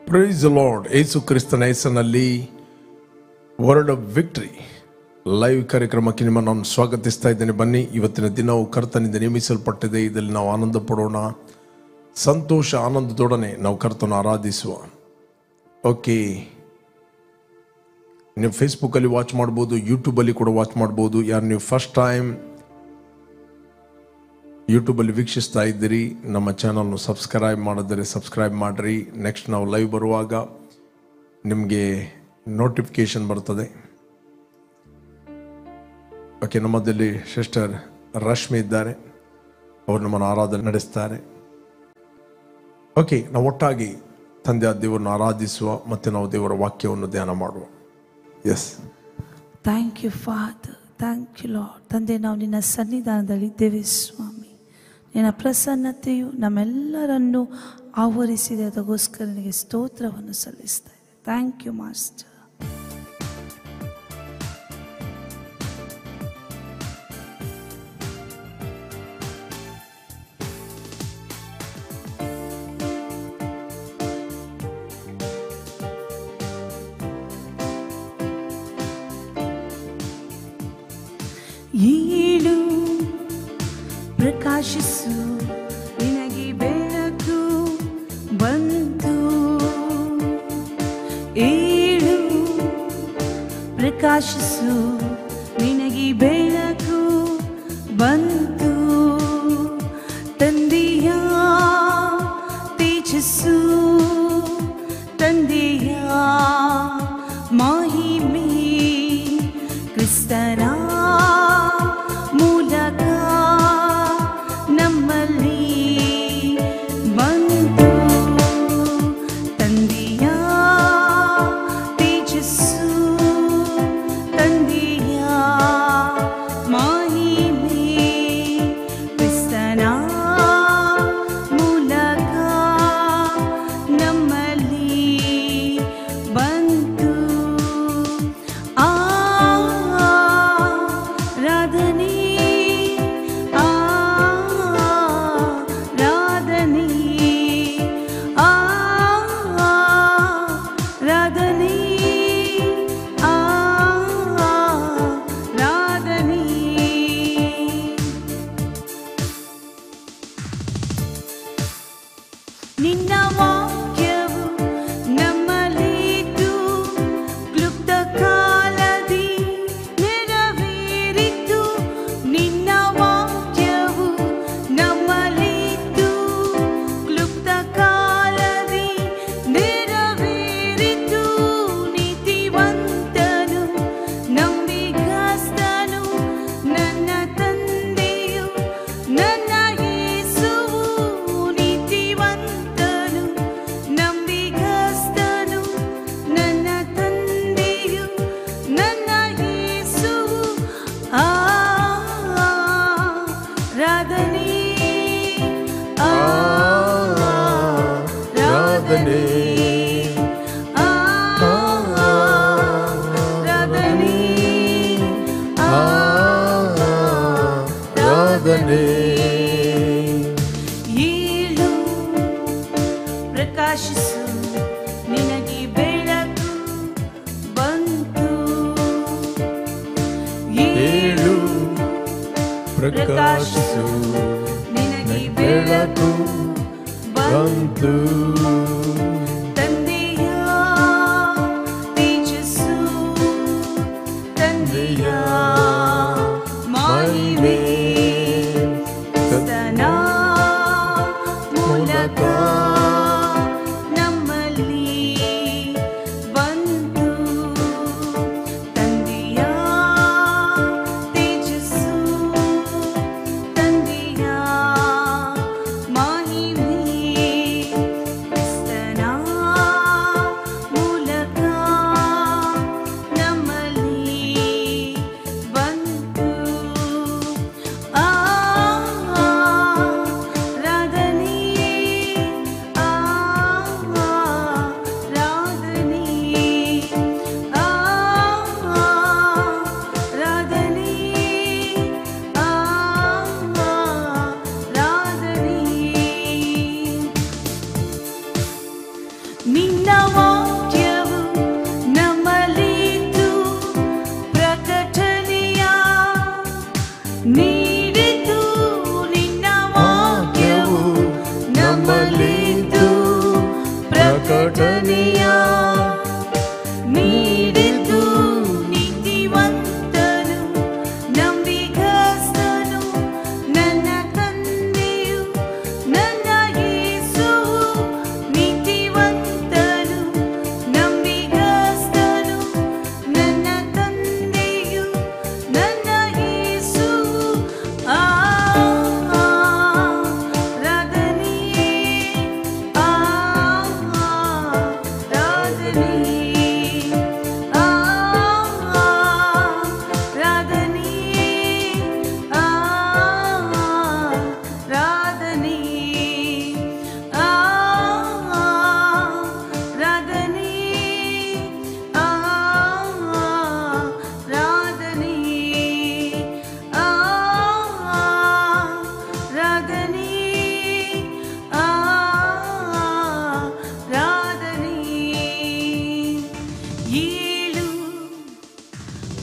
Praise the lord. ಯೇಸು ಕ್ರಿಸ್ತನ ಹೆಸರಿನಲ್ಲಿ word of victory live ಕಾರ್ಯಕ್ರಮಕ್ಕೆ ನಿಮ್ಮನ್ನು ನಾನು ಸ್ವಾಗತಿಸ್ತಾ ಇದ್ದೇನೆ. ಬನ್ನಿ, ಇವತ್ತಿನ ದಿನವು ಕರ್ತನಿಂದ ನೇಮಿಸಲ್ಪಟ್ಟಿದೆ. ಇದರಲ್ಲಿ ನಾವು ಆನಂದ ಪಡೋಣ, ಸಂತೋಷ ಆನಂದದೊಡನೆ ನಾವು ಕರ್ತನ ಆರಾಧಿಸುವ. ಓಕೆ, ನೀವು ಫೇಸ್ಬುಕ್ಕಲ್ಲಿ ವಾಚ್ ಮಾಡ್ಬೋದು, ಯೂಟ್ಯೂಬಲ್ಲಿ ಕೂಡ ವಾಚ್ ಮಾಡ್ಬೋದು. ಯಾರು ನೀವು ಫಸ್ಟ್ ಟೈಮ್ ಯೂಟ್ಯೂಬಲ್ಲಿ ವೀಕ್ಷಿಸ್ತಾ ಇದ್ದೀರಿ, ನಮ್ಮ ಚಾನಲ್ನು ಸಬ್ಸ್ಕ್ರೈಬ್ ಮಾಡಿದರೆ ಸಬ್ಸ್ಕ್ರೈಬ್ ಮಾಡಿರಿ. ನೆಕ್ಸ್ಟ್ ನಾವು ಲೈವ್ ಬರುವಾಗ ನಿಮಗೆ ನೋಟಿಫಿಕೇಶನ್ ಬರ್ತದೆ. ಓಕೆ, ನಮ್ಮದಲ್ಲಿ ಸಿಸ್ಟರ್ ರಶ್ಮಿ ಇದ್ದಾರೆ, ಅವರು ನಮ್ಮನ್ನು ಆರಾಧನೆ ನಡೆಸ್ತಾರೆ. ಓಕೆ, ನಾವು ಒಟ್ಟಾಗಿ ತಂದೆಯ ದೇವರನ್ನು ಆರಾಧಿಸುವ ಮತ್ತು ನಾವು ದೇವರ ವಾಕ್ಯವನ್ನು ಧ್ಯಾನ ಮಾಡುವ. Yes, thank you father, thank you Lord. ತಂದೆ, ನಾವು ನಿನ್ನ ಸನ್ನಿಧಾನದಲ್ಲಿ ಇದ್ದೇವೆ ಸ್ವಾಮಿ. ನಿನ್ನ ಪ್ರಸನ್ನತೆಯು ನಮ್ಮೆಲ್ಲರನ್ನು ಆವರಿಸಿದೆ, ಅದಕ್ಕೋಸ್ಕರ ನಿನಗೆ ಸ್ತೋತ್ರವನ್ನು ಸಲ್ಲಿಸ್ತಾ ಇದೆ. Thank you master. ಏಳು ಪ್ರಕಾಶಿಸು, ನಿನಗೆ ಬೆಳಕು ಬಂತು. ಏಳು ಪ್ರಕಾಶಿಸು, ನಿನಗೆ ಬೆಳಕು ಬಂತು. ತಂದೆಯ ತೇಜಸ್ಸು, ತಂದೆಯ ಮಹಿಮೆ, ಕ್ರಿಸ್ತನ ಮೂಲಕ ನಮ್ಮಲ್ಲಿ ಬಂತು. ತಂದೆಯ ತೇಜಸ್ಸು, ತಂದೆಯ ಮಹಿಮೆ, ಕ್ರಿಸ್ತನ ಮೂಲಕ ನಮ್ಮಲ್ಲಿ ಬಂತು. ಆರಾಧನೆ ನಿನ್ನ ವಾಕ್ಯವು ನಮ್ಮಲ್ಲಿದ್ದು ಕ್ಲುಪ್ತ ಕಾಲದಿ ನೆರವೇರಿತು. ನಿನ್ನ ವಾಕ್ಯವು ನಮ್ಮಲ್ಲಿದ್ದು ಕ್ಲುಪ್ತ ಕಾಲದಿ ನೆರವೇರಿತು. ನೀತಿವಂತನು ನಂಬಿಗಸ್ತನು ನನ್ನ ತಂದೆಯು, ನನ್ನ ಯೇಸುವು. ನೀತಿವಂತನು ನಂಬಿಗಸ್ತನು ನನ್ನ ತಂದೆಯು, ನನ್ನ ಯೇಸುವು. ಆರಾಧನೆ ಆರಾಧನೆ ಆರಾಧನೆ ಆರಾಧನೆ. ಏಳು ಪ್ರಕಾಶಿಸು, ನಿನಗೆ ಬೆಳಕು ಬಂತು. ಏಳು ಪ್ರಕಾಶಿಸು, ನಿನಗೆ ಬೆಳಕು ಬಂತು. ತಂದೆಯ ತೇಜಸ್ಸು, ತಂದೆಯ ಮಹಿಮೆ, ಕ್ರಿಸ್ತನ ಮೂಲಕ ನಮ್ಮಲ್ಲಿ ಬಂತು. ತಂದೆಯ ತೇಜಸ್ಸು, ತಂದೆಯ ಮಹಿಮೆ, ನಿನ್ನ ವಾಕ್ಯವು ನಮ್ಮಲ್ಲಿದ್ದು ಪ್ರಕಟಣೆಯ ನೀಡಿತು. ನಿನ್ನ ವಾಕ್ಯವು ನಮ್ಮಲ್ಲಿದ್ದು ಪ್ರಕಟಣೆಯ ನೀಡಿತು. ನೀತಿವಂತನು ನಂಬಿಗಸ್ತನು ನನ್ನ ತಂದೆಯು ನನ್ನ ಯೇಸುವು. ನೀತಿವಂತನು ನಂಬಿಗಸ್ತನು ನನ್ನ ತಂದೆಯು ನನ್ನ ಯೇಸುವು. ಆರಾಧನೆಯೇ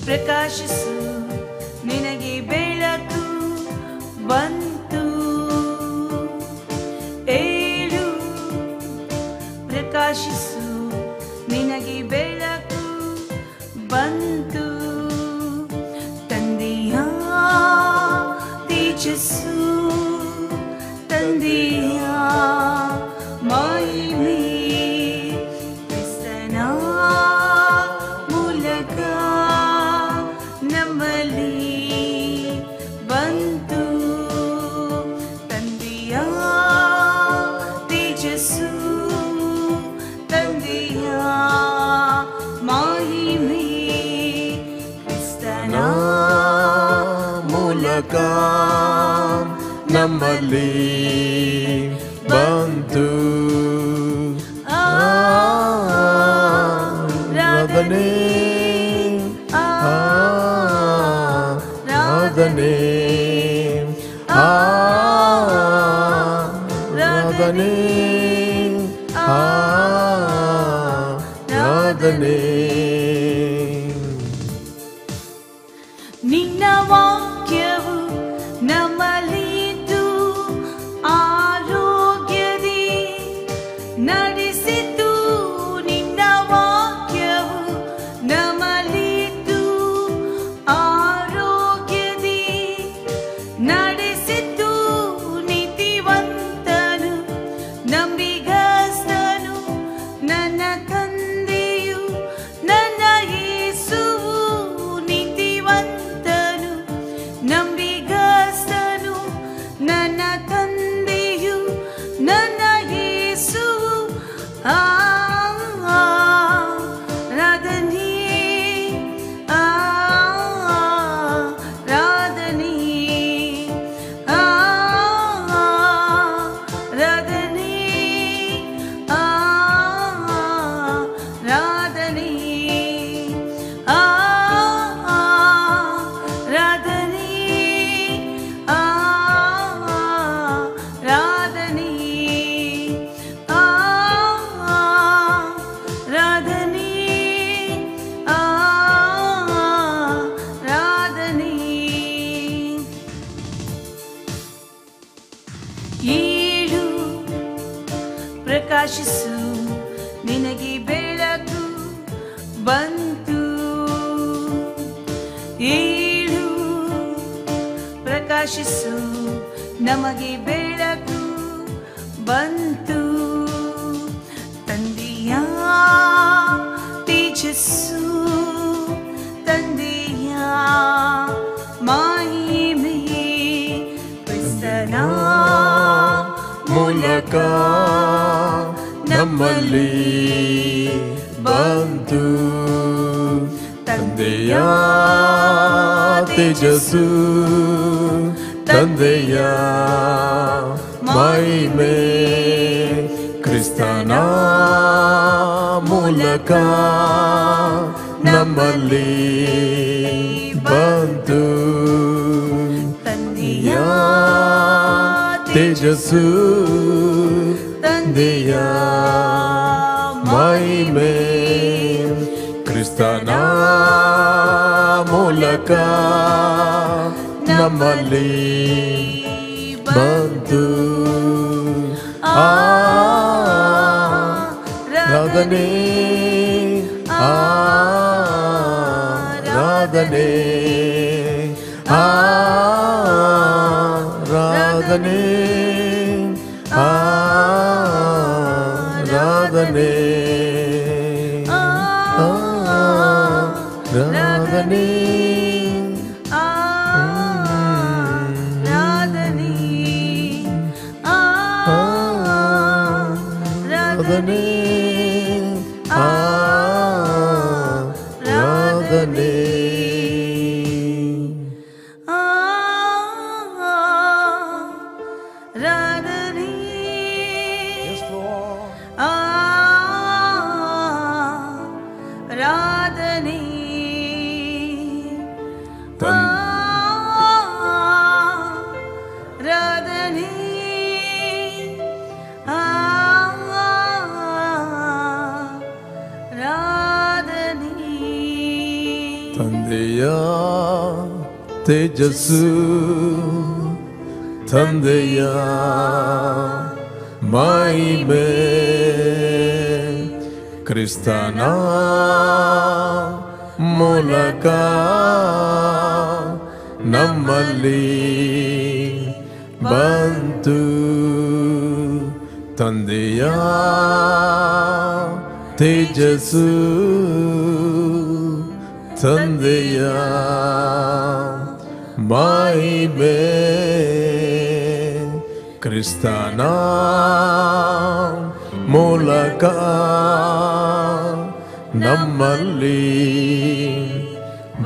ಪ್ರಕಾಶಿಸು, ನಿನಗೆ ಬೆಳಕು ಬಂತು. ಏಳು ಪ್ರಕಾಶಿಸು, ನಿನಗೆ ಬೆಳಕು ಬಂತು. ತಂದೆಯ ತೇಜಸ್ಸು, ತಂದೆಯ ಮಹಿಮೆ ಕ್ರಿಸ್ತನ ಮೂಲಕ ನಮ್ಮಲ್ಲಿ ಬಂತು. ತಂದೆಯ ತೇಜಸ್ಸು, ತಂದೆಯ ಮಹಿಮೆ ಕ್ರಿಸ್ತನ ಮೂಲಕ ನಮ್ಮಲ್ಲಿ ಬಂತು. ಆರಾಧನೆ ಆರಾಧನೆ ಆರಾಧನೆ ಆರಾಧನೆ. ನಿನ್ನ ವಾಕ್ಯವು ನಮ್ಮಲ್ಲಿದ್ದು ಆರೋಗ್ಯದಿ ನಡೆಸಿತು. ನಿನ್ನ ವಾಕ್ಯವು ನಮ್ಮಲ್ಲಿದ್ದು ಆರೋಗ್ಯದಿ ನಡೆಸಿತು. ನೀತಿವಂತನು ನಂಬಿಗಸ್ತನು ನನ್ನ ತಂದೆಯು ನನ್ನ ಯೇಸುವು. ನೀತಿವಂತನು ನಂಬಿಗಸ್ತನು ನನ್ನ ತಂದೆಯು ನನ್ನ ಯೇಸುವು. ಆರಾಧನೆಯೇ ಆರಾಧನೆಯೇ ಆರಾಧನೆಯೇ ಆರಾಧನೆಯೇ ಏಳು ಪ್ರಕಾಶಿಸು, ನಿನಗೆ ಬೆಳಕು ಬಂತು. ಏಳು ಪ್ರಕಾಶಿಸು, ನಮಗೆ ಬೆಳಕು ಬಂತು. ತಂದೆಯ ತೇಜಸ್ಸು, ತಂದೆಯ ಮಹಿಮೆ ಕ್ರಿಸ್ತನ ಮೂಲಕ ನಮ್ಮಲ್ಲಿ ಬಂತು. ತಂದೆಯ ತೇಜಸ್ಸು, ತಂದೆಯ ಮಹಿಮೆ ಕ್ರಿಸ್ತನ ಮೂಲಕ ನಮ್ಮಲ್ಲಿ ಬಂತು. ತಂದೆಯ ತೇಜಸ್ಸು, ತಂದೆಯ ಮಹಿಮೆ ಕ್ರಿಸ್ತನ ಮೂಲಕ ನಮ್ಮಲ್ಲಿ ಬಂತು. ಆರಾಧನೆ ಆರಾಧನೆ ಆರಾಧನೆ ಆರಾಧನೆ ಆರಾಧನೆ ಆರಾಧನೆ ಆರಾಧನೆ ತಂದೆಯ ತೇಜಸ್ಸು, ತಂದೆಯ ಮಹಿಮೆ ಕ್ರಿಸ್ತನ ಮೂಲಕ ನಮ್ಮಲ್ಲಿ ಬಂತು. ತಂದೆಯ ತೇಜಸ್ಸು, ತಂದೆಯ ಮಹಿಮೆ ಕ್ರಿಸ್ತನ ಮೂಲಕ ನಮ್ಮಲ್ಲಿ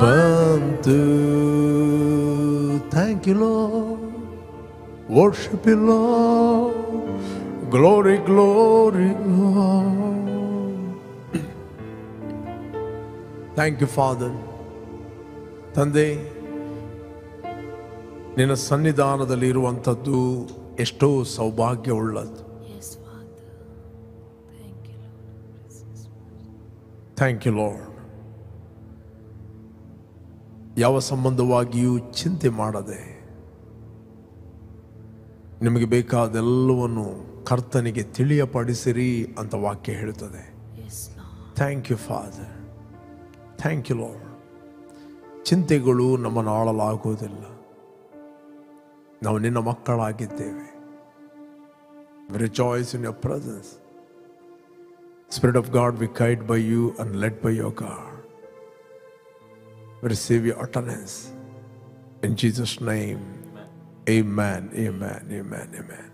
ಬಂತು. Thank you Lord, worship you Lord, glory glory Lord. Thank you Father. ತಂದೆ, ನಿನ್ನ ಸನ್ನಿಧಾನದಲ್ಲಿ ಇರುವಂಥದ್ದು ಎಷ್ಟೋ ಸೌಭಾಗ್ಯವುಳ್ಳದ್ದು. Thank you lord. ಯಾವ ಸಂಬಂಧವಾಗಿಯೂ ಚಿಂತೆ ಮಾಡದೆ ನಿಮಗೆ ಬೇಕಾದೆಲ್ಲವನ್ನು ಕರ್ತನಿಗೆ ತಿಳಿಯಪಡಿಸಿರಿ ಅಂತ ವಾಕ್ಯ ಹೇಳುತ್ತದೆ. Thank you father, thank you lord. ಚಿಂತೆಗಳು ನಮ್ಮನ್ನು ಆಳಲಾಗುವುದಿಲ್ಲ. ನಾವು ನಿನ್ನ ಮಕ್ಕಳಾಗಿದ್ದೇವೆ. We rejoice in your presence. Spirit of God, we guide by you and led by your God. We receive your utterance. In Jesus' name, amen, amen, amen, amen.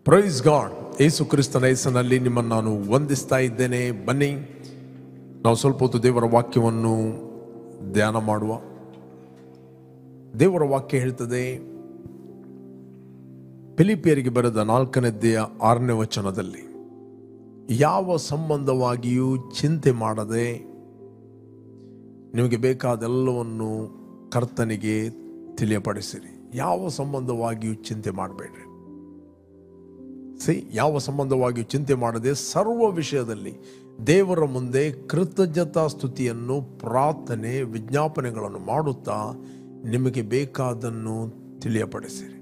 Praise God. ಯೇಸು ಕ್ರಿಸ್ತನ ಹೆಸರಿನಲ್ಲಿ ನಿಮ್ಮನ್ನು ನಾನು ವಂದಿಸ್ತಾ ಇದ್ದೇನೆ. ಬನ್ನಿ, ನಾವು ಸ್ವಲ್ಪ ಹೊತ್ತು ದೇವರ ವಾಕ್ಯವನ್ನು ಧ್ಯಾನ ಮಾಡುವ. ದೇವರ ವಾಕ್ಯ ಹೇಳ್ತದೆ, ಫಿಲಿಪಿಯರಿಗೆ ಬರೆದ 4ನೇ ಅಧ್ಯಾಯ 6ನೇ ವಚನದಲ್ಲಿ, ಯಾವ ಸಂಬಂಧವಾಗಿಯೂ ಚಿಂತೆ ಮಾಡದೆ ನಿಮಗೆ ಬೇಕಾದೆಲ್ಲವನ್ನು ಕರ್ತನಿಗೆ ತಿಳಿಯಪಡಿಸಿರಿ. ಯಾವ ಸಂಬಂಧವಾಗಿಯೂ ಚಿಂತೆ ಮಾಡಬೇಡ್ರಿ. ಯಾವ ಸಂಬಂಧವಾಗಿಯೂ ಚಿಂತೆ ಮಾಡದೆ ಸರ್ವ ವಿಷಯದಲ್ಲಿ ದೇವರ ಮುಂದೆ ಕೃತಜ್ಞತಾ ಸ್ತುತಿಯನ್ನು, ಪ್ರಾರ್ಥನೆ, ವಿಜ್ಞಾಪನೆಗಳನ್ನು ಮಾಡುತ್ತಾ ನಿಮಗೆ ಬೇಕಾದನ್ನು ತಿಳಿಯಪಡಿಸಿರಿ.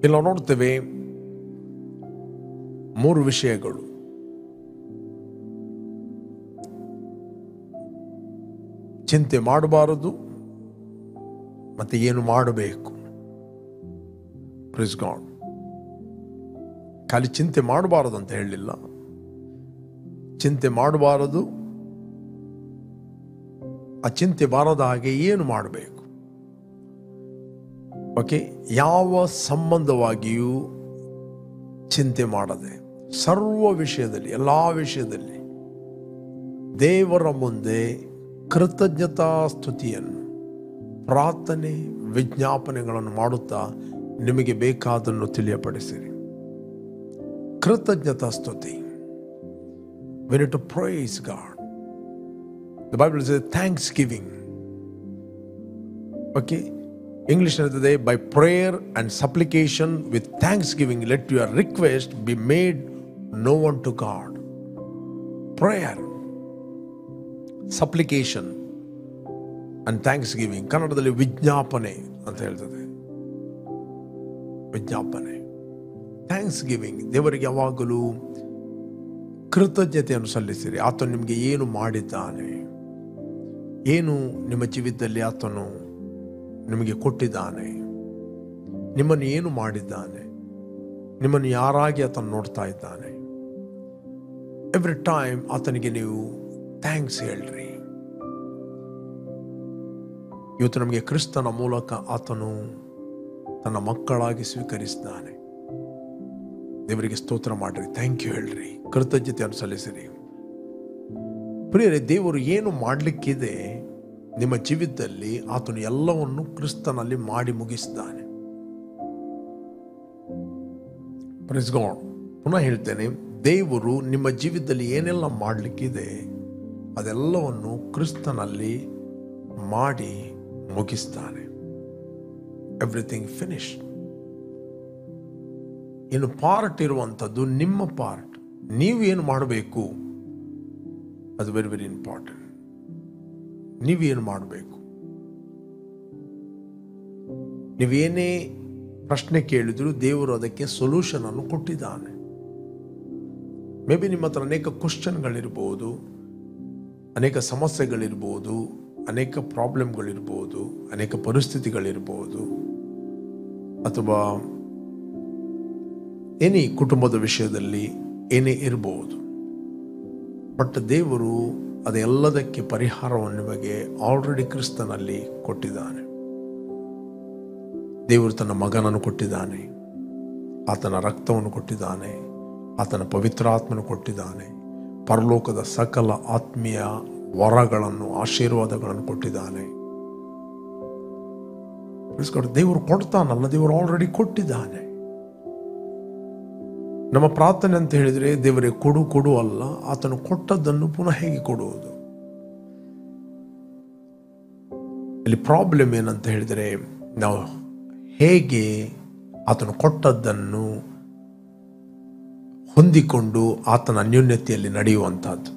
ಇಲ್ಲಿ ನಾವು ನೋಡ್ತೇವೆ 3 ವಿಷಯಗಳು. ಚಿಂತೆ ಮಾಡಬಾರದು, ಮತ್ತೆ ಏನು ಮಾಡಬೇಕು. Praise God. ಖಾಲಿ ಚಿಂತೆ ಮಾಡಬಾರದು ಅಂತ ಹೇಳಲಿಲ್ಲ, ಚಿಂತೆ ಮಾಡಬಾರದು, ಆ ಚಿಂತೆ ಬಾರದ ಹಾಗೆ ಏನು ಮಾಡಬೇಕು. ಓಕೆ, ಯಾವ ಸಂಬಂಧವಾಗಿಯೂ ಚಿಂತೆ ಮಾಡದೆ ಸರ್ವ ವಿಷಯದಲ್ಲಿ, ಎಲ್ಲ ವಿಷಯದಲ್ಲಿ ದೇವರ ಮುಂದೆ ಕೃತಜ್ಞತಾ ಸ್ತುತಿಯನ್ನು, ಪ್ರಾರ್ಥನೆ, ವಿಜ್ಞಾಪನೆಗಳನ್ನು ಮಾಡುತ್ತಾ ನಿಮಗೆ ಬೇಕಾದನ್ನು ತಿಳಿಯಪಡಿಸಿರಿ. ಕೃತಜ್ಞತಾ ಸ್ತುತಿ. We need to praise God. The Bible says thanksgiving. Okay, English ಇರ್ತದೆ, by prayer and supplication with thanksgiving let your request be made known to God. Prayer, supplication and thanksgiving, ಕನ್ನಡದಲ್ಲಿ ವಿಜ್ಞಾಪನೆ ಅಂತ ಹೇಳ್ತದೆ. ವಿಜ್ಞಾಪನೆ, thanks giving. ದೇವರಿಗೆ ಯಾವಾಗಲೂ ಕೃತಜ್ಞತೆಯನ್ನು ಸಲ್ಲಿಸಿರಿ. ಆತನು ನಿಮಗೆ ಏನು ಮಾಡಿದ್ದಾನೆ, ಏನು ನಿಮ್ಮ ಜೀವಿತದಲ್ಲಿ ಆತನು ನಿಮಗೆ ಕೊಟ್ಟಿದ್ದಾನೆ, ನಿಮ್ಮನ್ನು ಏನು ಮಾಡಿದ್ದಾನೆ, ನಿಮ್ಮನ್ನು ಯಾರಾಗಿ ಆತನು ನೋಡ್ತಾ ಇದ್ದಾನೆ. ಎವ್ರಿ ಟೈಮ್ ಆತನಿಗೆ ನೀವು ಥ್ಯಾಂಕ್ಸ್ ಹೇಳ್ರಿ. ಇವತ್ತು ನಮಗೆ ಕ್ರಿಸ್ತನ ಮೂಲಕ ಆತನು ತನ್ನ ಮಕ್ಕಳಾಗಿ ಸ್ವೀಕರಿಸಿದ್ದಾನೆ. ದೇವರಿಗೆ ಸ್ತೋತ್ರ ಮಾಡ್ರಿ, ಥ್ಯಾಂಕ್ ಯು ಹೇಳ್ರಿ, ಕೃತಜ್ಞತೆಯನ್ನು ಸಲ್ಲಿಸಿರಿ. ಪ್ರಿಯರೇ, ದೇವರು ಏನು ಮಾಡಲಿಕ್ಕಿದೆ ನಿಮ್ಮ ಜೀವಿತದಲ್ಲಿ ಆತನು ಎಲ್ಲವನ್ನು ಕ್ರಿಸ್ತನಲ್ಲಿ ಮಾಡಿ ಮುಗಿಸಿದ್ದಾನೆ. Praise God. ಪುನಃ ಹೇಳ್ತೇನೆ, ದೇವರು ನಿಮ್ಮ ಜೀವಿತದಲ್ಲಿ ಏನೆಲ್ಲ ಮಾಡಲಿಕ್ಕಿದೆ ಅದೆಲ್ಲವನ್ನು ಕ್ರಿಸ್ತನಲ್ಲಿ ಮಾಡಿ ಮುಗಿಸ್ತಾನೆ. Everything finished. ಇನ್ನು ಪಾರ್ಟ್ ಇರುವಂಥದ್ದು ನಿಮ್ಮ ಪಾರ್ಟ್. ನೀವು ಏನು ಮಾಡಬೇಕು ಅದು ವೆರಿ ವೆರಿ ಇಂಪಾರ್ಟೆಂಟ್. ನೀವೇನು ಮಾಡಬೇಕು, ನೀವೇನೇ ಪ್ರಶ್ನೆ ಕೇಳಿದ್ರು ದೇವರು ಅದಕ್ಕೆ ಸೊಲ್ಯೂಷನ್ ಅನ್ನು ಕೊಟ್ಟಿದ್ದಾನೆ. ಮೇ ಬಿ ನಿಮ್ಮ ಹತ್ರ ಅನೇಕ ಕ್ವಶನ್ಗಳಿರ್ಬೋದು, ಅನೇಕ ಸಮಸ್ಯೆಗಳಿರ್ಬೋದು, ಅನೇಕ ಪ್ರಾಬ್ಲಮ್ಗಳಿರ್ಬೋದು, ಅನೇಕ ಪರಿಸ್ಥಿತಿಗಳಿರ್ಬೋದು, ಅಥವಾ ಏನೇ ಕುಟುಂಬದ ವಿಷಯದಲ್ಲಿ ಏನೇ ಇರಬಹುದು. ಬಟ್ ದೇವರು ಅದೆಲ್ಲದಕ್ಕೆ ಪರಿಹಾರವನ್ನು ನಿಮಗೆ ಆಲ್ರೆಡಿ ಕ್ರಿಸ್ತನಲ್ಲಿ ಕೊಟ್ಟಿದ್ದಾನೆ. ದೇವರು ತನ್ನ ಮಗನನ್ನು ಕೊಟ್ಟಿದ್ದಾನೆ, ಆತನ ರಕ್ತವನ್ನು ಕೊಟ್ಟಿದ್ದಾನೆ, ಆತನ ಪವಿತ್ರಾತ್ಮನು ಕೊಟ್ಟಿದ್ದಾನೆ, ಪರಲೋಕದ ಸಕಲ ಆತ್ಮೀಯ ವರಗಳನ್ನು, ಆಶೀರ್ವಾದಗಳನ್ನು ಕೊಟ್ಟಿದ್ದಾನೆ. ದೇವರು ಕೊಡ್ತಾನಲ್ಲ, ದೇವರು ಆಲ್ರೆಡಿ ಕೊಟ್ಟಿದ್ದಾನೆ. ನಮ್ಮ ಪ್ರಾರ್ಥನೆ ಅಂತ ಹೇಳಿದರೆ ದೇವರೇ ಕೊಡು ಕೊಡು ಅಲ್ಲ, ಆತನು ಕೊಟ್ಟದ್ದನ್ನು ಪುನಃ ಹೇಗೆ ಕೊಡುವುದು. ಇಲ್ಲಿ ಪ್ರಾಬ್ಲಮ್ ಏನಂತ ಹೇಳಿದರೆ, ನಾವು ಹೇಗೆ ಆತನು ಕೊಟ್ಟದ್ದನ್ನು ಹೊಂದಿಕೊಂಡು ಆತನ ಅನ್ಯೋನ್ಯತೆಯಲ್ಲಿ ನಡೆಯುವಂಥದ್ದು.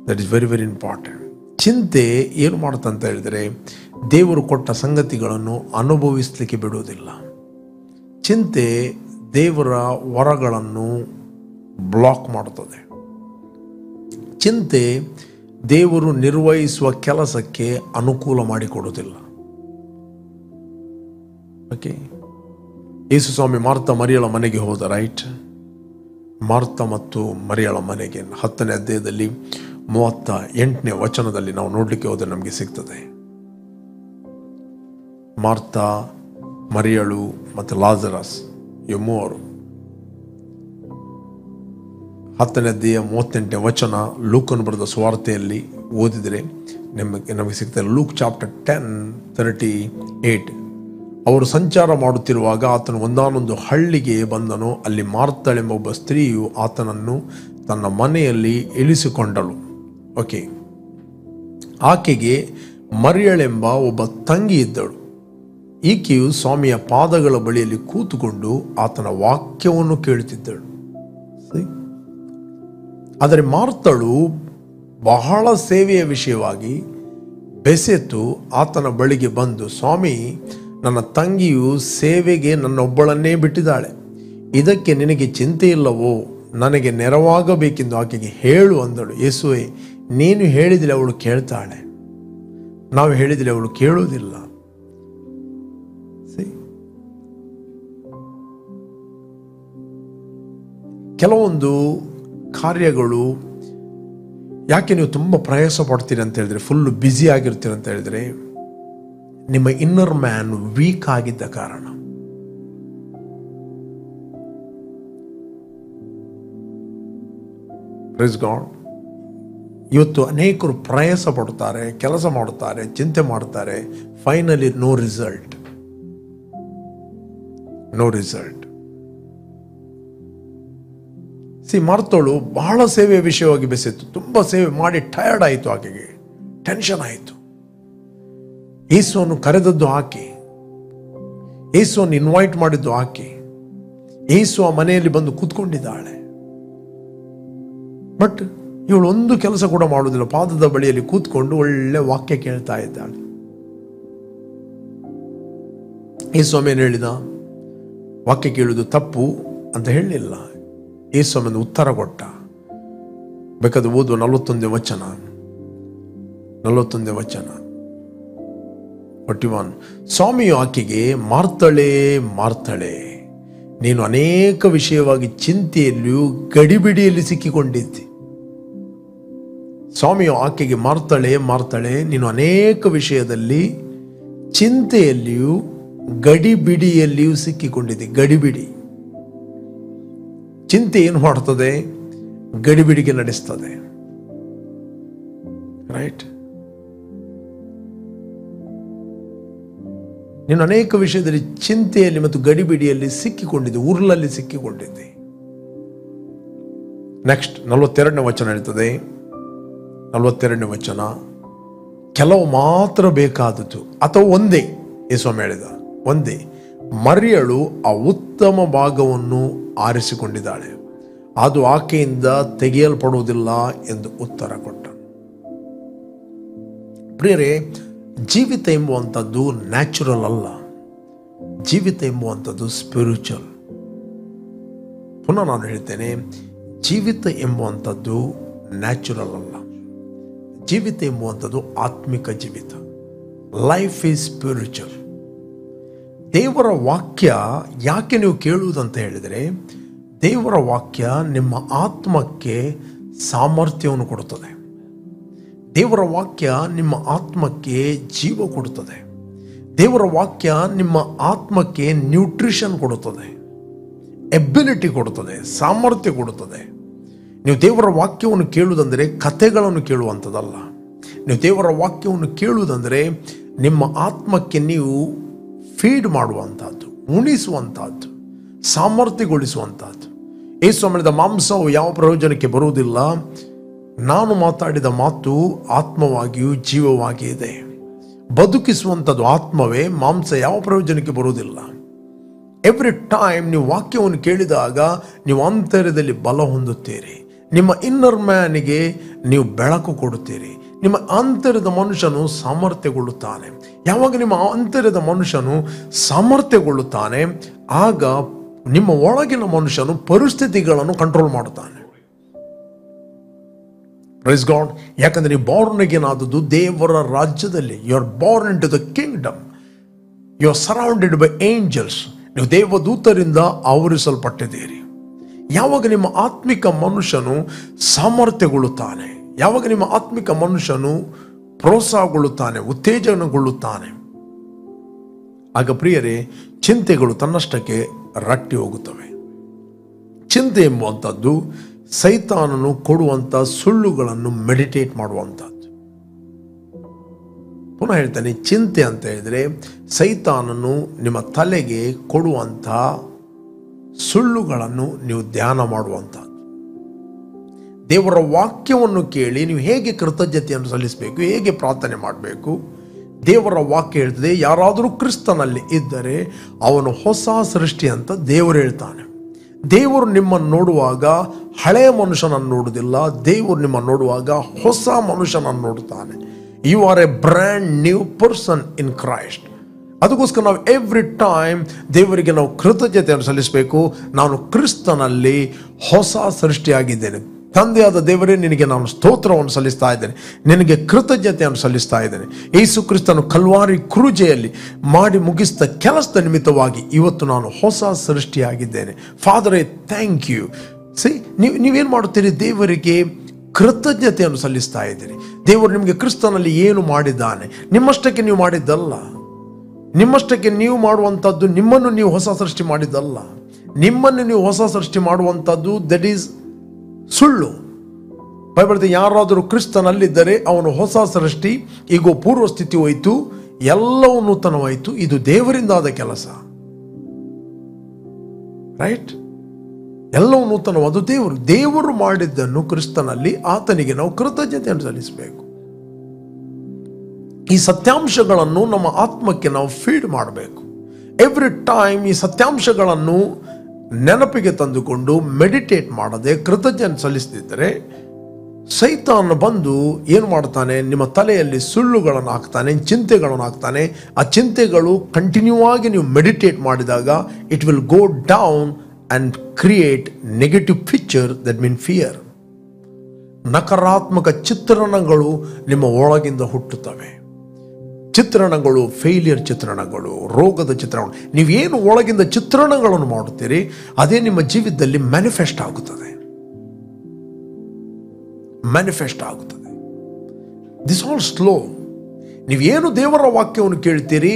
That is very very important. ಚಿಂತೆ ಏನು ಮಾಡುತ್ತಂತ ಹೇಳಿದರೆ, ದೇವರು ಕೊಟ್ಟ ಸಂಗತಿಗಳನ್ನು ಅನುಭವಿಸಲಿಕ್ಕೆ ಬಿಡುವುದಿಲ್ಲ. ಚಿಂತೆ ದೇವರ ವರಗಳನ್ನು ಬ್ಲಾಕ್ ಮಾಡುತ್ತದೆ. ಚಿಂತೆ ದೇವರು ನಿರ್ವಹಿಸುವ ಕೆಲಸಕ್ಕೆ ಅನುಕೂಲ ಮಾಡಿಕೊಡುವುದಿಲ್ಲ. ಓಕೆ, ಯೇಸು ಸ್ವಾಮಿ ಮಾರ್ತ ಮರಿಯಳ ಮನೆಗೆ ಹೋದ, ರೈಟ್? ಮಾರ್ತ ಮತ್ತು ಮರಿಯಳ ಮನೆಗೆ 10ನೇ ಅಧ್ಯಾಯದಲ್ಲಿ 38ನೇ ವಚನದಲ್ಲಿ ನಾವು ನೋಡಲಿಕ್ಕೆ ಹೋದರೆ ನಮಗೆ ಸಿಗ್ತದೆ. ಮಾರ್ತ, ಮರಿಯಳು ಮತ್ತು ಲಾಜರಸ್ ಇವು ಮೂವರು. 10ನೇ ಅಧ್ಯಾಯ 38ನೇ ವಚನ ಲೂಕನು ಬರೆದ ಸುವಾರ್ತೆಯಲ್ಲಿ ಓದಿದರೆ ನಮಗೆ ಸಿಗ್ತದೆ. Luke chapter 10:38. ಅವರು ಸಂಚಾರ ಮಾಡುತ್ತಿರುವಾಗ ಆತನು ಒಂದಾನೊಂದು ಹಳ್ಳಿಗೆ ಬಂದನು. ಅಲ್ಲಿ ಮಾರ್ತಳೆಂಬ ಒಬ್ಬ ಸ್ತ್ರೀಯು ಆತನನ್ನು ತನ್ನ ಮನೆಯಲ್ಲಿ ಇಳಿಸಿಕೊಂಡಳು. ಓಕೆ, ಆಕೆಗೆ ಮರಿಯಳೆಂಬ ಒಬ್ಬ ತಂಗಿ ಇದ್ದಳು. ಈಕೆಯು ಸ್ವಾಮಿಯ ಪಾದಗಳ ಬಳಿಯಲ್ಲಿ ಕೂತುಕೊಂಡು ಆತನ ವಾಕ್ಯವನ್ನು ಕೇಳುತ್ತಿದ್ದಳು. ಆದರೆ ಮಾರ್ತಳು ಬಹಳ ಸೇವೆಯ ವಿಷಯವಾಗಿ ಬೆಸೆತು ಆತನ ಬಳಿಗೆ ಬಂದು, ಸ್ವಾಮಿ, ನನ್ನ ತಂಗಿಯು ಸೇವೆಗೆ ನನ್ನೊಬ್ಬಳನ್ನೇ ಬಿಟ್ಟಿದ್ದಾಳೆ. ಇದಕ್ಕೆ ನಿನಗೆ ಚಿಂತೆ ಇಲ್ಲವೋ? ನನಗೆ ನೆರವಾಗಬೇಕೆಂದು ಆಕೆಗೆ ಹೇಳು ಅಂದಳು. ಯೇಸುವೆ, ನೀನು ಹೇಳಿದರೆ ಅವಳು ಕೇಳ್ತಾಳೆ, ನಾವು ಹೇಳಿದರೆ ಅವಳು ಕೇಳುವುದಿಲ್ಲ. ಕೆಲವೊಂದು ಕಾರ್ಯಗಳು ಯಾಕೆ ನೀವು ತುಂಬ ಪ್ರಯಾಸ ಪಡ್ತೀರಿ ಅಂತ ಹೇಳಿದ್ರೆ, ಫುಲ್ ಬ್ಯುಸಿ ಆಗಿರ್ತೀರಿ ಅಂತ ಹೇಳಿದ್ರೆ, ನಿಮ್ಮ ಇನ್ನರ್ ಮ್ಯಾನ್ ವೀಕ್ ಆಗಿದ್ದ ಕಾರಣ. Praise God. ಇವತ್ತು ಅನೇಕರು ಪ್ರಯಾಸ ಪಡ್ತಾರೆ, ಕೆಲಸ ಮಾಡುತ್ತಾರೆ, ಚಿಂತೆ ಮಾಡ್ತಾರೆ, ಫೈನಲಿ ನೋ ರಿಸಲ್ಟ್. ಮಾರ್ತಳು ಬಹಳ ಸೇವೆಯ ವಿಷಯವಾಗಿ ಬೆಸೆತು. ತುಂಬ ಸೇವೆ ಮಾಡಿ ಟಯರ್ಡ್ ಆಯಿತು, ಆಕೆಗೆ ಟೆನ್ಷನ್ ಆಯಿತು. ಯೇಸುವನ್ನು ಕರೆದದ್ದು ಆಕೆ, ಯೇಸುವನ್ನು ಇನ್ವೈಟ್ ಮಾಡಿದ್ದು ಆಕೆ. ಯೇಸು ಆ ಮನೆಯಲ್ಲಿ ಬಂದು ಕೂತ್ಕೊಂಡಿದ್ದಾಳೆ. ಬಟ್ ಇವಳು ಒಂದು ಕೆಲಸ ಕೂಡ ಮಾಡುವುದಿಲ್ಲ. ಪಾದದ ಬಳಿಯಲ್ಲಿ ಕೂತ್ಕೊಂಡು ಒಳ್ಳೆ ವಾಕ್ಯ ಕೇಳ್ತಾ ಇದ್ದಾಳೆ. ಯೇಸು ಆಮೇಲೆ ಹೇಳಿದ, ವಾಕ್ಯ ಕೇಳುವುದು ತಪ್ಪು ಅಂತ ಹೇಳಲಿಲ್ಲ. ಯೇಸು ಆಮೇಲೆ ಉತ್ತರ ಕೊಟ್ಟ. ಬೇಕಾದ್ರೆ ಓದು 41 ವಚನ. 41. ಸ್ವಾಮಿಯು ಆಕೆಗೆ, ಮಾರ್ತಳೆ ಮಾರ್ತಳೆ, ನೀನು ಅನೇಕ ವಿಷಯವಾಗಿ ಚಿಂತೆಯಲ್ಲಿಯೂ ಗಡಿಬಿಡಿಯಲ್ಲಿ ಸಿಕ್ಕಿಕೊಂಡಿದ್ದಿ. ಸ್ವಾಮಿಯು ಆಕೆಗೆ, ಮಾರ್ತಳೆ ಮಾರ್ತಳೆ, ನೀನು ಅನೇಕ ವಿಷಯದಲ್ಲಿ ಚಿಂತೆಯಲ್ಲಿಯೂ ಗಡಿಬಿಡಿಯಲ್ಲಿಯೂ ಸಿಕ್ಕಿಕೊಂಡಿದ್ದಿ. ಗಡಿಬಿಡಿ, ಚಿಂತೆ ಏನು ಮಾಡ್ತದೆ? ಗಡಿಬಿಡಿಗೆ ನಡೆಸ್ತದೆ. ರೈಟ್? ನೀನು ಅನೇಕ ವಿಷಯದಲ್ಲಿ ಚಿಂತೆಯಲ್ಲಿ ಮತ್ತು ಗಡಿಬಿಡಿಯಲ್ಲಿ ಸಿಕ್ಕಿಕೊಂಡಿದ್ದೆ, ಉರುಳಲ್ಲಿ ಸಿಕ್ಕಿಕೊಂಡಿದ್ದೆ. ನೆಕ್ಸ್ಟ್ 42ನೇ ವಚನ ಹೇಳ್ತದೆ. 42ನೇ ವಚನ, ಕೆಲವು ಮಾತ್ರ ಬೇಕಾದದ್ದು ಅಥವಾ ಒಂದೇ. ಯೇಸು ಹೇಳಿದ ಒಂದೇ. ಮರಿಯಳು ಆ ಉತ್ತಮ ಭಾಗವನ್ನು ಆರಿಸಿಕೊಂಡಿದ್ದಾಳೆ, ಅದು ಆಕೆಯಿಂದ ತೆಗೆಯಲ್ಪಡುವುದಿಲ್ಲ ಎಂದು ಉತ್ತರ ಕೊಟ್ಟ. ಪ್ರಿಯರೇ, ಜೀವಿತ ಎಂಬುವಂಥದ್ದು ನ್ಯಾಚುರಲ್ ಅಲ್ಲ. ಜೀವಿತ ಎಂಬುವಂಥದ್ದು ಸ್ಪಿರಿಚುವಲ್. ಪುನಃ ನಾನು ಹೇಳ್ತೇನೆ, ಜೀವಿತ ಎಂಬುವಂಥದ್ದು ನ್ಯಾಚುರಲ್ ಅಲ್ಲ. ಜೀವಿತ ಎಂಬುವಂಥದ್ದು ಆತ್ಮಿಕ ಜೀವಿತ. Life is spiritual. ದೇವರ ವಾಕ್ಯ ಯಾಕೆ ನೀವು ಕೇಳುವುದಂತ ಹೇಳಿದರೆ, ದೇವರ ವಾಕ್ಯ ನಿಮ್ಮ ಆತ್ಮಕ್ಕೆ ಸಾಮರ್ಥ್ಯವನ್ನು ಕೊಡುತ್ತದೆ. ದೇವರ ವಾಕ್ಯ ನಿಮ್ಮ ಆತ್ಮಕ್ಕೆ ಜೀವ ಕೊಡುತ್ತದೆ. ದೇವರ ವಾಕ್ಯ ನಿಮ್ಮ ಆತ್ಮಕ್ಕೆ ನ್ಯೂಟ್ರಿಷನ್ ಕೊಡುತ್ತದೆ, ಎಬಿಲಿಟಿ ಕೊಡುತ್ತದೆ, ಸಾಮರ್ಥ್ಯ ಕೊಡುತ್ತದೆ. ನೀವು ದೇವರ ವಾಕ್ಯವನ್ನು ಕೇಳುವುದಂದರೆ ಕಥೆಗಳನ್ನು ಕೇಳುವಂಥದ್ದಲ್ಲ. ನೀವು ದೇವರ ವಾಕ್ಯವನ್ನು ಕೇಳುವುದಂದರೆ ನಿಮ್ಮ ಆತ್ಮಕ್ಕೆ ನೀವು ಫೀಡ್ ಮಾಡುವಂಥದ್ದು, ಉಣಿಸುವಂಥದ್ದು, ಸಾಮರ್ಥ್ಯಗೊಳಿಸುವಂಥದ್ದು. ಯೇಸು ಹೇಳಿದ, ಮಾಂಸವು ಯಾವ ಪ್ರಯೋಜನಕ್ಕೆ ಬರುವುದಿಲ್ಲ, ನಾನು ಮಾತಾಡಿದ ಮಾತು ಆತ್ಮವಾಗಿಯೂ ಜೀವವಾಗಿ ಇದೆ. ಬದುಕಿಸುವಂಥದ್ದು ಆತ್ಮವೇ, ಮಾಂಸ ಯಾವ ಪ್ರಯೋಜನಕ್ಕೆ ಬರುವುದಿಲ್ಲ. ಎವ್ರಿ ಟೈಮ್ ನೀವು ವಾಕ್ಯವನ್ನು ಕೇಳಿದಾಗ ನೀವು ಅಂತರ್ಯದಲ್ಲಿ ಬಲ ಹೊಂದುತ್ತೀರಿ. ನಿಮ್ಮ ಇನ್ನರ್ ಮ್ಯಾನಿಗೆ ನೀವು ಬೆಳಕು ಕೊಡುತ್ತೀರಿ. ನಿಮ್ಮ ಅಂತರ್ಯದ ಮನುಷ್ಯನು ಸಾಮರ್ಥ್ಯಗೊಳ್ಳುತ್ತಾನೆ. ಯಾವಾಗ ನಿಮ್ಮ ಅಂತರ್ಯದ ಮನುಷ್ಯನು ಸಾಮರ್ಥ್ಯಗೊಳ್ಳುತ್ತಾನೆ, ಆಗ ನಿಮ್ಮ ಒಳಗಿನ ಮನುಷ್ಯನು ಪರಿಸ್ಥಿತಿಗಳನ್ನು ಕಂಟ್ರೋಲ್ ಮಾಡುತ್ತಾನೆ. Praise God. ಯಾಕಂದ್ರೆ ನೀವು ಬಾರ್ನ್ ಅಗೇನ್ ಆದದ್ದು ದೇವರ ರಾಜ್ಯದಲ್ಲಿ. You are born into the kingdom. You are surrounded by angels. ನೀವು ದೇವದೂತರಿಂದ ಆವರಿಸಲ್ಪಟ್ಟಿದ್ದೀರಿ. ಯಾವಾಗ ನಿಮ್ಮ ಆತ್ಮಿಕ ಮನುಷ್ಯನು ಸಾಮರ್ಥ್ಯಗೊಳ್ಳುತ್ತಾನೆ, ಯಾವಾಗ ನಿಮ್ಮ ಆತ್ಮಿಕ ಮನುಷ್ಯನು ಪ್ರೋತ್ಸಾಹಗೊಳ್ಳುತ್ತಾನೆ, ಉತ್ತೇಜನಗೊಳ್ಳುತ್ತಾನೆ, ಆಗ ಪ್ರಿಯರೇ, ಚಿಂತೆಗಳು ತನ್ನಷ್ಟಕ್ಕೆ ರಟ್ಟಿ ಹೋಗುತ್ತವೆ. ಚಿಂತೆ ಎಂಬುವಂಥದ್ದು ಸೈತಾನನು ಕೊಡುವಂಥ ಸುಳ್ಳುಗಳನ್ನು ಮೆಡಿಟೇಟ್ ಮಾಡುವಂಥದ್ದು. ಪುನಃ ಹೇಳ್ತಾನೆ, ಚಿಂತೆ ಅಂತ ಹೇಳಿದರೆ ಸೈತಾನನು ನಿಮ್ಮ ತಲೆಗೆ ಕೊಡುವಂಥ ಸುಳ್ಳುಗಳನ್ನು ನೀವು ಧ್ಯಾನ ಮಾಡುವಂಥದ್ದು. ದೇವರ ವಾಕ್ಯವನ್ನು ಕೇಳಿ ನೀವು ಹೇಗೆ ಕೃತಜ್ಞತೆಯನ್ನು ಸಲ್ಲಿಸಬೇಕು, ಹೇಗೆ ಪ್ರಾರ್ಥನೆ ಮಾಡಬೇಕು. ದೇವರ ವಾಕ್ಯ ಹೇಳ್ತದೆ, ಯಾರಾದರೂ ಕ್ರಿಸ್ತನಲ್ಲಿ ಇದ್ದರೆ ಅವನು ಹೊಸ ಸೃಷ್ಟಿ ಅಂತ ದೇವರು ಹೇಳ್ತಾನೆ. ದೇವರು ನಿಮ್ಮನ್ನು ನೋಡುವಾಗ ಹಳೆಯ ಮನುಷ್ಯನನ್ನು ನೋಡುವುದಿಲ್ಲ. ದೇವರು ನಿಮ್ಮನ್ನು ನೋಡುವಾಗ ಹೊಸ ಮನುಷ್ಯನನ್ನು ನೋಡುತ್ತಾನೆ. You are a brand new person in Christ. ಅದಕ್ಕೋಸ್ಕರ ನಾವು ಎವ್ರಿ ಟೈಮ್ ದೇವರಿಗೆ ನಾವು ಕೃತಜ್ಞತೆಯನ್ನು ಸಲ್ಲಿಸಬೇಕು. ನಾನು ಕ್ರಿಸ್ತನಲ್ಲಿ ಹೊಸ ಸೃಷ್ಟಿಯಾಗಿದ್ದೇನೆ. ತಂದೆಯಾದ ದೇವರೇ, ನಿನಗೆ ನಾನು ಸ್ತೋತ್ರವನ್ನು ಸಲ್ಲಿಸ್ತಾ ಇದ್ದೇನೆ, ನಿನಗೆ ಕೃತಜ್ಞತೆಯನ್ನು ಸಲ್ಲಿಸ್ತಾ ಇದ್ದೇನೆ. ಯೇಸು ಕ್ರಿಸ್ತನು ಕಲ್ವಾರಿ ಕ್ರೂಜೆಯಲ್ಲಿ ಮಾಡಿ ಮುಗಿಸಿದ ಕೆಲಸದ ನಿಮಿತ್ತವಾಗಿ ಇವತ್ತು ನಾನು ಹೊಸ ಸೃಷ್ಟಿಯಾಗಿದ್ದೇನೆ. ಫಾದರೇ, ಥ್ಯಾಂಕ್ ಯು. ನೀವೇನು ಮಾಡುತ್ತೀರಿ? ದೇವರಿಗೆ ಕೃತಜ್ಞತೆಯನ್ನು ಸಲ್ಲಿಸ್ತಾ ಇದ್ದೀರಿ. ದೇವರು ನಿಮಗೆ ಕ್ರಿಸ್ತನಲ್ಲಿ ಏನು ಮಾಡಿದ್ದಾನೆ, ನಿಮ್ಮಷ್ಟಕ್ಕೆ ನೀವು ಮಾಡಿದ್ದಲ್ಲ. ನಿಮ್ಮಷ್ಟಕ್ಕೆ ನೀವು ಮಾಡುವಂಥದ್ದು, ನಿಮ್ಮನ್ನು ನೀವು ಹೊಸ ಸೃಷ್ಟಿ ಮಾಡಿದ್ದಲ್ಲ. ನಿಮ್ಮನ್ನು ನೀವು ಹೊಸ ಸೃಷ್ಟಿ ಮಾಡುವಂಥದ್ದು ದಟ್ ಈಸ್ ಸುಳ್ಳು. ಬೈಬಲ್ ಯಾರಾದರೂ ಕ್ರಿಸ್ತನಲ್ಲಿದ್ದರೆ ಅವನು ಹೊಸ ಸೃಷ್ಟಿ, ಈಗ ಪೂರ್ವ ಸ್ಥಿತಿ ಹೋಯಿತು, ಎಲ್ಲವೂ ನೂತನವಾಯಿತು. ಇದು ದೇವರಿಂದಾದ ಕೆಲಸ. ರೈಟ್? ಎಲ್ಲವೂ ನೂತನವಾದ ದೇವರು ಮಾಡಿದ್ದನ್ನು ಕ್ರಿಸ್ತನಲ್ಲಿ ಆತನಿಗೆ ನಾವು ಕೃತಜ್ಞತೆಯನ್ನು ಸಲ್ಲಿಸಬೇಕು. ಈ ಸತ್ಯಾಂಶಗಳನ್ನು ನಮ್ಮ ಆತ್ಮಕ್ಕೆ ನಾವು ಫೀಡ್ ಮಾಡಬೇಕು. ಎವ್ರಿ ಟೈಮ್ ಈ ಸತ್ಯಾಂಶಗಳನ್ನು ನೆನಪಿಗೆ ತಂದುಕೊಂಡು ಮೆಡಿಟೇಟ್ ಮಾಡದೆ ಕೃತಜ್ಞತೆ ಸಲ್ಲಿಸದಿದ್ದರೆ ಸೈತಾನ ಬಂದು ಏನು ಮಾಡ್ತಾನೆ, ನಿಮ್ಮ ತಲೆಯಲ್ಲಿ ಸುಳ್ಳುಗಳನ್ನು ಹಾಕ್ತಾನೆ, ಚಿಂತೆಗಳನ್ನು ಹಾಕ್ತಾನೆ. ಆ ಚಿಂತೆಗಳು ಕಂಟಿನ್ಯೂ ಆಗಿ ನೀವು ಮೆಡಿಟೇಟ್ ಮಾಡಿದಾಗ it will go down and create negative picture, that mean fear. ನಕಾರಾತ್ಮಕ ಚಿತ್ರಣಗಳು ನಿಮ್ಮ ಒಳಗಿಂದ ಹುಟ್ಟುತ್ತವೆ. ಚಿತ್ರಣಗಳು ಫೇಲಿಯರ್ ಚಿತ್ರಣಗಳು, ರೋಗದ ಚಿತ್ರಣಗಳು. ನೀವೇನು ಒಳಗಿಂದ ಚಿತ್ರಣಗಳನ್ನು ಮಾಡುತ್ತೀರಿ ಅದೇ ನಿಮ್ಮ ಜೀವಿತದಲ್ಲಿ ಮ್ಯಾನಿಫೆಸ್ಟ್ ಆಗುತ್ತದೆ. This all slow. ನೀವೇನು ದೇವರ ವಾಕ್ಯವನ್ನು ಕೇಳ್ತೀರಿ,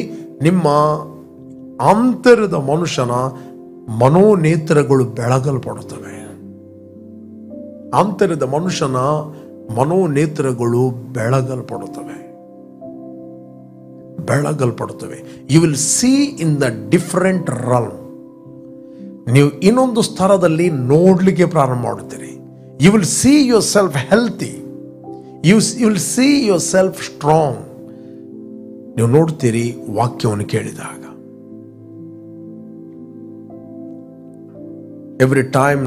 ನಿಮ್ಮ ಆಂತರ್ಯದ ಮನುಷ್ಯನ ಮನೋನೇತ್ರಗಳು ಬೆಳಗಲ್ಪಡುತ್ತವೆ. ಆಂತರ್ಯದ ಮನುಷ್ಯನ ಮನೋನೇತ್ರಗಳು ಬೆಳಗಲ್ಪಡುತ್ತವೆ. You will see in the different realm. ನೀವು ಇನ್ನೊಂದು ಸ್ತರದಲ್ಲಿ ನೋಡ್ಲಿಕ್ಕೆ ಪ್ರಾರಂಭ ಮಾಡುತ್ತೀರಿ. You will see yourself healthy. You will see yourself strong. ನೀವು ನೋಡ್ತೀರಿ ವಾಕ್ಯವನ್ನು ಕೇಳಿದಾಗ. ಎವ್ರಿ ಟೈಮ್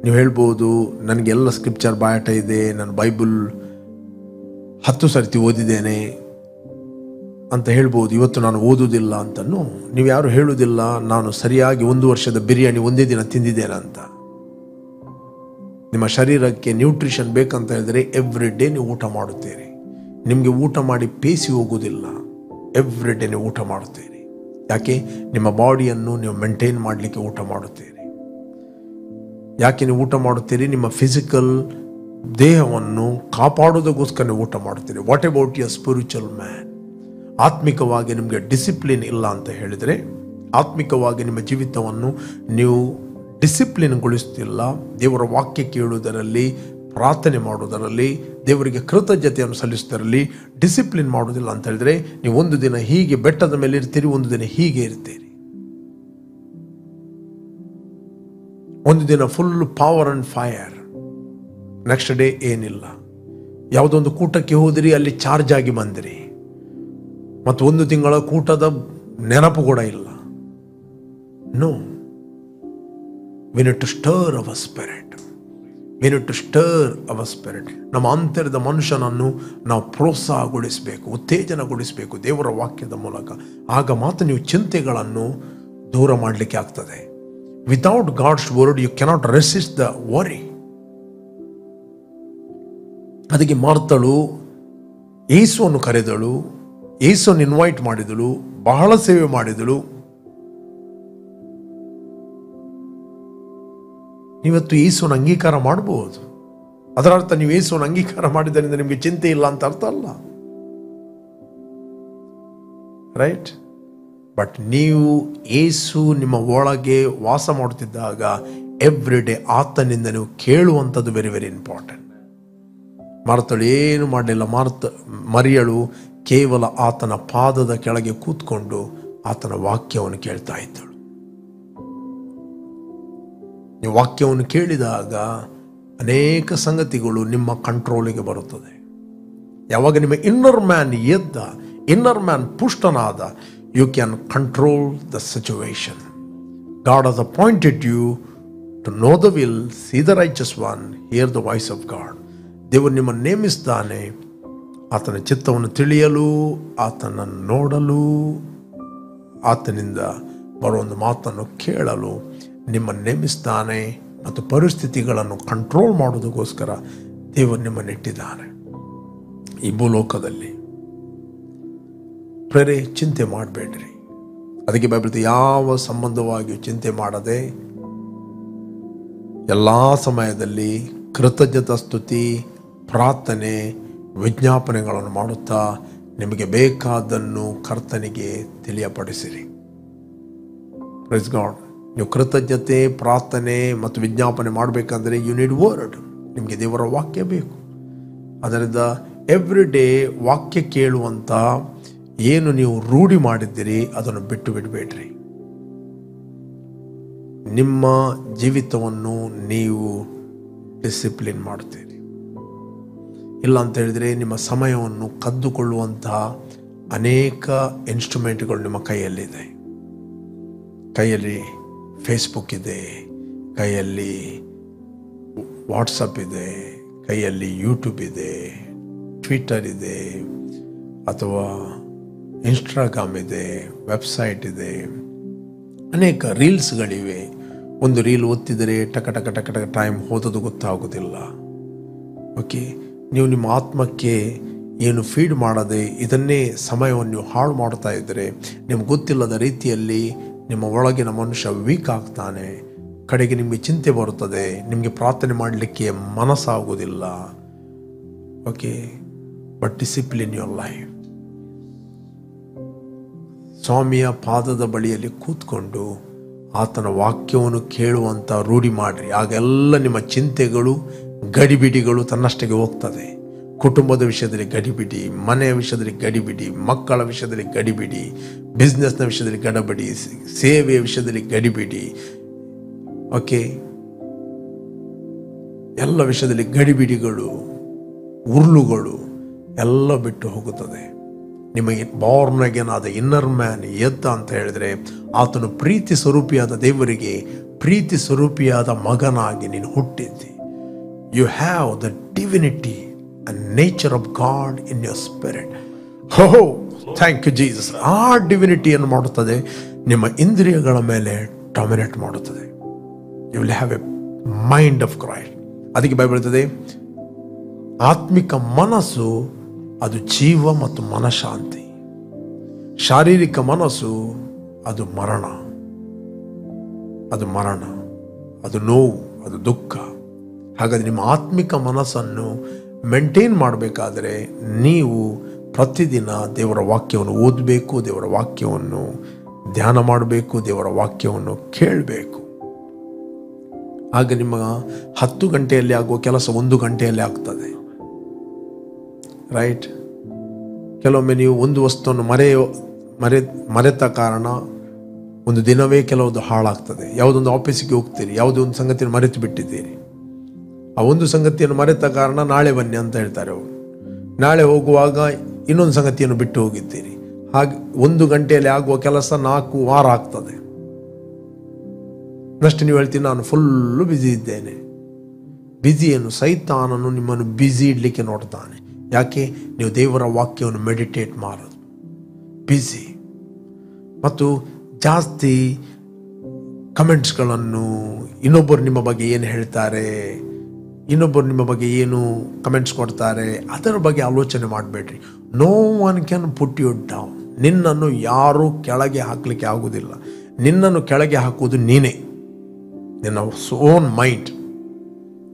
ನೀವು ಹೇಳ್ಬೋದು, ನನಗೆಲ್ಲ ಸ್ಕ್ರಿಪ್ಚರ್ ಬಾಯಾಟ ಇದೆ, ನಾನು ಬೈಬಲ್ 10 ಸರ್ತಿ ಓದಿದ್ದೇನೆ ಅಂತ ಹೇಳ್ಬೋದು. ಇವತ್ತು ನಾನು ಓದುವುದಿಲ್ಲ ಅಂತನೂ ನೀವು ಯಾರು ಹೇಳುವುದಿಲ್ಲ. ನಾನು ಸರಿಯಾಗಿ 1 ವರ್ಷದ ಬಿರಿಯಾನಿ ಒಂದೇ ದಿನ ತಿಂದಿದ್ದೇನೆ ಅಂತ. ನಿಮ್ಮ ಶರೀರಕ್ಕೆ ನ್ಯೂಟ್ರಿಷನ್ ಬೇಕಂತ ಹೇಳಿದ್ರೆ ಎವ್ರಿ ಡೇ ನೀವು ಊಟ ಮಾಡುತ್ತೀರಿ. ನಿಮಗೆ ಊಟ ಮಾಡಿ ಪೇಸಿ ಹೋಗುವುದಿಲ್ಲ. ಎವ್ರಿ ಡೇ ನೀವು ಊಟ ಮಾಡುತ್ತೀರಿ. ಯಾಕೆ? ನಿಮ್ಮ ಬಾಡಿಯನ್ನು ನೀವು ಮೇಂಟೈನ್ ಮಾಡಲಿಕ್ಕೆ ಊಟ ಮಾಡುತ್ತೀರಿ. ಯಾಕೆ ನೀವು ಊಟ ಮಾಡುತ್ತೀರಿ? ನಿಮ್ಮ ಫಿಸಿಕಲ್ ದೇಹವನ್ನು ಕಾಪಾಡೋದಕ್ಕೋಸ್ಕರ ನೀವು ಊಟ ಮಾಡುತ್ತೀರಿ. What about your spiritual man? ಆತ್ಮಿಕವಾಗಿ ನಿಮಗೆ ಡಿಸಿಪ್ಲಿನ್ ಇಲ್ಲ ಅಂತ ಹೇಳಿದರೆ, ಆತ್ಮಿಕವಾಗಿ ನಿಮ್ಮ ಜೀವಿತವನ್ನು ನೀವು ಡಿಸಿಪ್ಲಿನ್ಗೊಳಿಸ್ತಿಲ್ಲ. ದೇವರ ವಾಕ್ಯ ಕೇಳುವುದರಲ್ಲಿ, ಪ್ರಾರ್ಥನೆ ಮಾಡುವುದರಲ್ಲಿ, ದೇವರಿಗೆ ಕೃತಜ್ಞತೆಯನ್ನು ಸಲ್ಲಿಸುವುದರಲ್ಲಿ ಡಿಸಿಪ್ಲಿನ್ ಮಾಡುವುದಿಲ್ಲ ಅಂತ ಹೇಳಿದರೆ, ನೀವು ಒಂದು ದಿನ ಹೀಗೆ ಬೆಟ್ಟದ ಮೇಲೆ ಇರ್ತೀರಿ, ಒಂದು ದಿನ ಹೀಗೆ ಇರ್ತೀರಿ. ಒಂದು ದಿನ full power and fire, next day ಏನಿಲ್ಲ. ಯಾವುದೊಂದು ಕೂಟಕ್ಕೆ ಹೋದಿರಿ, ಅಲ್ಲಿ ಚಾರ್ಜ್ ಆಗಿ ಬಂದಿರಿ, ಮತ್ತು 1 ತಿಂಗಳ ಕೂಟದ ನೆನಪು ಕೂಡ ಇಲ್ಲ. No, we need to stir our spirit. We need to stir our spirit. ನಮ್ಮ ಆಂತರ್ಯದ ಮನುಷ್ಯನನ್ನು ನಾವು ಪ್ರೋತ್ಸಾಹಗೊಳಿಸಬೇಕು, ಉತ್ತೇಜನಗೊಳಿಸಬೇಕು ದೇವರ ವಾಕ್ಯದ ಮೂಲಕ. ಆಗ ಮಾತ್ರ ನೀವು ಚಿಂತೆಗಳನ್ನು ದೂರ ಮಾಡಲಿಕ್ಕೆ ಆಗ್ತದೆ. Without God's word you cannot resist the worry. ಅದಕ್ಕೆ ಮಾರ್ತಳು ಯೇಸುವನ್ನು ಕರೆದಳು, ಯೇಸುವನ್ನು ಇನ್ವೈಟ್ ಮಾಡಿದಳು, ಬಹಳ ಸೇವೆ ಮಾಡಿದಳು. ನೀವತ್ತು ಯೇಸುವನ್ನು ಅಂಗೀಕಾರ ಮಾಡಬಹುದು. ಅದರ ಅರ್ಥ ನೀವು ಯೇಸುವನ್ನು ಅಂಗೀಕಾರ ಮಾಡಿದ್ದರಿಂದ ನಿಮಗೆ ಚಿಂತೆ ಇಲ್ಲ ಅಂತ ಅರ್ಥ ಅಲ್ಲ, ರೈಟ್? ಬಟ್ ನೀವು ಯೇಸು ನಿಮ್ಮ ಒಳಗೆ ವಾಸ ಮಾಡುತ್ತಿದ್ದಾಗ ಎವ್ರಿ ಡೇ ಆತನಿಂದ ನೀವು ಕೇಳುವಂಥದ್ದು ವೆರಿ ವೆರಿ ಇಂಪಾರ್ಟೆಂಟ್. ಮಾರ್ತಳು ಏನು ಮಾಡಲಿಲ್ಲ. ಮರಿಯಳು ಕೇವಲ ಆತನ ಪಾದದ ಕೆಳಗೆ ಕೂತ್ಕೊಂಡು ಆತನ ವಾಕ್ಯವನ್ನು ಕೇಳ್ತಾ ಇದ್ದಳು. ನೀವು ವಾಕ್ಯವನ್ನು ಕೇಳಿದಾಗ ಅನೇಕ ಸಂಗತಿಗಳು ನಿಮ್ಮ ಕಂಟ್ರೋಲಿಗೆ ಬರುತ್ತದೆ. ಯಾವಾಗ ನಿಮ್ಮ ಇನ್ನರ್ ಮ್ಯಾನ್ ಪುಷ್ಟನಾದ, you can control the situation. God has appointed you to know the will, see the righteous one, hear the voice of God. ದೇವರು ನಿಮ್ಮನ್ನು ನೇಮಿಸ್ತಾನೆ ಆತನ ಚಿತ್ತವನ್ನು ತಿಳಿಯಲು, ಆತನನ್ನು ನೋಡಲು, ಆತನಿಂದ ಬರುವೊಂದು ಮಾತನ್ನು ಕೇಳಲು ನಿಮ್ಮನ್ನು ನೇಮಿಸ್ತಾನೆ. ಮತ್ತು ಪರಿಸ್ಥಿತಿಗಳನ್ನು ಕಂಟ್ರೋಲ್ ಮಾಡೋದಕ್ಕೋಸ್ಕರ ದೇವರು ನಿಮ್ಮನ್ನು ಇಟ್ಟಿದ್ದಾನೆ ಈ ಭೂಲೋಕದಲ್ಲಿ. ಪ್ರೇರೆ, ಚಿಂತೆ ಮಾಡಬೇಡ್ರಿ. ಅದಕ್ಕೆ ಬೈಬಲ್ ಯಾವ ಸಂಬಂಧವಾಗಿಯೂ ಚಿಂತೆ ಮಾಡದೆ ಎಲ್ಲ ಸಮಯದಲ್ಲಿ ಕೃತಜ್ಞತಾ ಸ್ತುತಿ, ಪ್ರಾರ್ಥನೆ, ವಿಜ್ಞಾಪನೆಗಳನ್ನು ಮಾಡುತ್ತಾ ನಿಮಗೆ ಬೇಕಾದನ್ನು ಕರ್ತನಿಗೆ ತಿಳಿಯಪಡಿಸಿರಿ. Praise God. ನೀವು ಕೃತಜ್ಞತೆ, ಪ್ರಾರ್ಥನೆ ಮತ್ತು ವಿಜ್ಞಾಪನೆ ಮಾಡಬೇಕಂದ್ರೆ ಯು ನೀಡ್ ವರ್ಡ್. ನಿಮಗೆ ದೇವರ ವಾಕ್ಯ ಬೇಕು. ಅದರಿಂದ ಎವ್ರಿ ಡೇ ವಾಕ್ಯ ಕೇಳುವಂಥ ಏನು ನೀವು ರೂಢಿ ಮಾಡಿದ್ದೀರಿ ಅದನ್ನು ಬಿಟ್ಟು ಬಿಡಬೇಡ್ರಿ. ನಿಮ್ಮ ಜೀವಿತವನ್ನು ನೀವು ಡಿಸಿಪ್ಲಿನ್ ಮಾಡುತ್ತೀರಿ. ಇಲ್ಲ ಅಂತ ಹೇಳಿದರೆ ನಿಮ್ಮ ಸಮಯವನ್ನು ಕದ್ದುಕೊಳ್ಳುವಂತಹ ಅನೇಕ ಇನ್ಸ್ಟ್ರೂಮೆಂಟ್ಗಳು ನಿಮ್ಮ ಕೈಯಲ್ಲಿದೆ. ಕೈಯಲ್ಲಿ ಫೇಸ್ಬುಕ್ ಇದೆ, ಕೈಯಲ್ಲಿ ವಾಟ್ಸಪ್ ಇದೆ, ಕೈಯಲ್ಲಿ ಯೂಟ್ಯೂಬ್ ಇದೆ, ಟ್ವಿಟರ್ ಇದೆ, ಅಥವಾ ಇನ್ಸ್ಟಾಗ್ರಾಮ್ ಇದೆ, ವೆಬ್ಸೈಟ್ ಇದೆ, ಅನೇಕ ರೀಲ್ಸ್ಗಳಿವೆ. ಒಂದು ರೀಲ್ ಒತ್ತಿದರೆ ಟಕ ಟಕ ಟಕ ಟಕ ಟೈಮ್ ಹೋದದು ಗೊತ್ತಾಗೋದಿಲ್ಲ. ಓಕೆ, ನೀವು ನಿಮ್ಮ ಆತ್ಮಕ್ಕೆ ಏನು ಫೀಡ್ ಮಾಡದೆ ಇದನ್ನೇ ಸಮಯವನ್ನು ಹಾಳು ಮಾಡ್ತಾ ಇದ್ದರೆ ನಿಮ್ಗೆ ಗೊತ್ತಿಲ್ಲದ ರೀತಿಯಲ್ಲಿ ನಿಮ್ಮ ಒಳಗಿನ ಮನುಷ್ಯ ವೀಕ್ ಆಗ್ತಾನೆ. ಕಡೆಗೆ ನಿಮಗೆ ಚಿಂತೆ ಬರುತ್ತದೆ, ನಿಮಗೆ ಪ್ರಾರ್ಥನೆ ಮಾಡಲಿಕ್ಕೆ ಮನಸ್ಸಾಗುವುದಿಲ್ಲ. Okay, but discipline your life. ಸ್ವಾಮಿಯ ಪಾದದ ಬಳಿಯಲ್ಲಿ ಕೂತ್ಕೊಂಡು ಆತನ ವಾಕ್ಯವನ್ನು ಕೇಳುವಂಥ ರೂಢಿ ಮಾಡಿರಿ. ಆಗೆಲ್ಲ ನಿಮ್ಮ ಚಿಂತೆಗಳು ಗಡಿಬಿಡಿಗಳು ತನ್ನಷ್ಟಕ್ಕೆ ಹೋಗ್ತದೆ. ಕುಟುಂಬದ ವಿಷಯದಲ್ಲಿ ಗಡಿಬಿಡಿ, ಮನೆಯ ವಿಷಯದಲ್ಲಿ ಗಡಿಬಿಡಿ, ಮಕ್ಕಳ ವಿಷಯದಲ್ಲಿ ಗಡಿಬಿಡಿ, ಬಿಸ್ನೆಸ್ನ ವಿಷಯದಲ್ಲಿ ಗಡಬಿಡಿ, ಸೇವೆಯ ವಿಷಯದಲ್ಲಿ ಗಡಿಬಿಡಿ. ಓಕೆ, ಎಲ್ಲ ವಿಷಯದಲ್ಲಿ ಗಡಿಬಿಡಿಗಳು, ಉರುಳುಗಳು ಎಲ್ಲ ಬಿಟ್ಟು ಹೋಗುತ್ತದೆ. ನಿಮಗೆ ಬಾರ್ನ್ ಅಗೇನ್ ಆದ ಇನ್ನರ್ ಮ್ಯಾನ್ ಎದ್ದ ಅಂತ ಹೇಳಿದರೆ ಆತನು ಪ್ರೀತಿ ಸ್ವರೂಪಿಯಾದ ದೇವರಿಗೆ ಪ್ರೀತಿ ಸ್ವರೂಪಿಯಾದ ಮಗನಾಗಿ ನೀನು ಹುಟ್ಟಿದ್ದಿ. You have the divinity and nature of God in your spirit. Oh, thank you Jesus. ಆ ಡಿವಿನಿಟಿಯನ್ನು ಮಾಡುತ್ತದೆ, ನಿಮ್ಮ ಇಂದ್ರಿಯಗಳ ಮೇಲೆ ಡಾಮಿನೇಟ್ ಮಾಡುತ್ತದೆ. You will have a mind of Christ. ಅದಕ್ಕೆ ಬೈಬಲ್ ಹೇಳ್ತದೆ, ಆತ್ಮಿಕ ಮನಸ್ಸು ಅದು ಜೀವ ಮತ್ತು ಮನಃಶಾಂತಿ, ಶಾರೀರಿಕ ಮನಸ್ಸು ಅದು ಮರಣ, ಅದು ನೋವು, ಅದು ದುಃಖ. ಹಾಗಾದರೆ ನಿಮ್ಮ ಆತ್ಮಿಕ ಮನಸ್ಸನ್ನು ಮೇಂಟೈನ್ ಮಾಡಬೇಕಾದರೆ ನೀವು ಪ್ರತಿದಿನ ದೇವರ ವಾಕ್ಯವನ್ನು ಓದಬೇಕು, ದೇವರ ವಾಕ್ಯವನ್ನು ಧ್ಯಾನ ಮಾಡಬೇಕು, ದೇವರ ವಾಕ್ಯವನ್ನು ಕೇಳಬೇಕು. ಆಗ ನಿಮ್ಮ 10 ಗಂಟೆಯಲ್ಲಿ ಆಗುವ ಕೆಲಸ 1 ಗಂಟೆಯಲ್ಲಿ ಆಗ್ತದೆ. ರೈಟ್? ಕೆಲವೊಮ್ಮೆ ನೀವು ಒಂದು ವಸ್ತುವನ್ನು ಮರೆತ ಕಾರಣ ಒಂದು ದಿನವೇ ಕೆಲವೊಂದು ಹಾಳಾಗ್ತದೆ. ಯಾವುದೊಂದು ಆಫೀಸಿಗೆ ಹೋಗ್ತೀರಿ, ಯಾವುದೋ ಒಂದು ಸಂಗತಿಯನ್ನು ಮರೆತು ಬಿಟ್ಟಿದ್ದೀರಿ. ಆ ಒಂದು ಸಂಗತಿಯನ್ನು ಮರೆತ ಕಾರಣ ನಾಳೆ ಬನ್ನಿ ಅಂತ ಹೇಳ್ತಾರೆ ಅವರು. ನಾಳೆ ಹೋಗುವಾಗ ಇನ್ನೊಂದು ಸಂಗತಿಯನ್ನು ಬಿಟ್ಟು ಹೋಗಿದ್ದೀರಿ. ಹಾಗೆ 1 ಗಂಟೆಯಲ್ಲಿ ಆಗುವ ಕೆಲಸ 4 ವಾರ ಆಗ್ತದೆ. ನೆಕ್ಸ್ಟ್ ನೀವು ಹೇಳ್ತೀನಿ, ನಾನು ಫುಲ್ಲು ಬ್ಯುಸಿ ಇದ್ದೇನೆ. ಬ್ಯುಸಿಯನ್ನು ಸೈತಾನನು ನಿಮ್ಮನ್ನು ಬ್ಯುಸಿ ಇಡಲಿಕ್ಕೆ ನೋಡ್ತಾನೆ. ಯಾಕೆ? ನೀವು ದೇವರ ವಾಕ್ಯವನ್ನು ಮೆಡಿಟೇಟ್ ಮಾಡೋದು ಬ್ಯುಸಿ. ಮತ್ತು ಜಾಸ್ತಿ ಕಮೆಂಟ್ಸ್ಗಳನ್ನು, ಇನ್ನೊಬ್ಬರು ನಿಮ್ಮ ಬಗ್ಗೆ ಏನು ಹೇಳ್ತಾರೆ, ಇನ್ನೊಬ್ಬರು ನಿಮ್ಮ ಬಗ್ಗೆ ಏನು ಕಮೆಂಟ್ಸ್ ಕೊಡ್ತಾರೆ, ಅದರ ಬಗ್ಗೆ ಆಲೋಚನೆ ಮಾಡಬೇಡ್ರಿ. No one can put you down. ನಿನ್ನನ್ನು ಯಾರೂ ಕೆಳಗೆ ಹಾಕಲಿಕ್ಕೆ ಆಗುವುದಿಲ್ಲ. ನಿನ್ನನ್ನು ಕೆಳಗೆ ಹಾಕುವುದು ನೀನೇ, ನಿನ್ನ ಓನ್ ಮೈಂಡ್,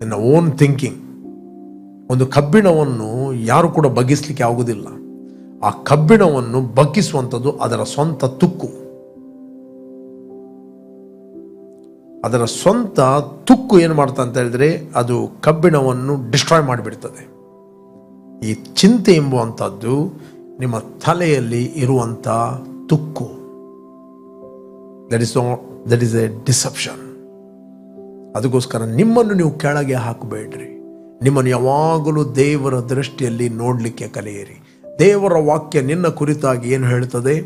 ನಿನ್ನ ಓನ್ ಥಿಂಕಿಂಗ್. ಒಂದು ಕಬ್ಬಿಣವನ್ನು ಯಾರು ಕೂಡ ಬಗ್ಗಿಸಲಿಕ್ಕೆ ಆಗುವುದಿಲ್ಲ. ಆ ಕಬ್ಬಿಣವನ್ನು ಬಗ್ಗಿಸುವಂಥದ್ದು ಅದರ ಸ್ವಂತ ತುಕ್ಕು. ಅದರ ಸ್ವಂತ ತುಕ್ಕು ಏನು ಮಾಡ್ತಾ ಅಂತ ಹೇಳಿದ್ರೆ ಅದು ಕಬ್ಬಿಣವನ್ನು ಡಿಸ್ಟ್ರಾಯ್ ಮಾಡಿಬಿಡ್ತದೆ. ಈ ಚಿಂತೆ ಎಂಬುವಂಥದ್ದು ನಿಮ್ಮ ತಲೆಯಲ್ಲಿ ಇರುವಂಥ ತುಕ್ಕು. That is A deception. ಅದಕ್ಕೋಸ್ಕರ ನಿಮ್ಮನ್ನು ನೀವು ಕೆಳಗೆ ಹಾಕಬೇಡ್ರಿ. ನಿಮ್ಮನ್ನು ಯಾವಾಗಲೂ ದೇವರ ದೃಷ್ಟಿಯಲ್ಲಿ ನೋಡಲಿಕ್ಕೆ ಕಲಿಯಿರಿ. ದೇವರ ವಾಕ್ಯ ನಿನ್ನ ಕುರಿತಾಗಿ ಏನು ಹೇಳ್ತದೆ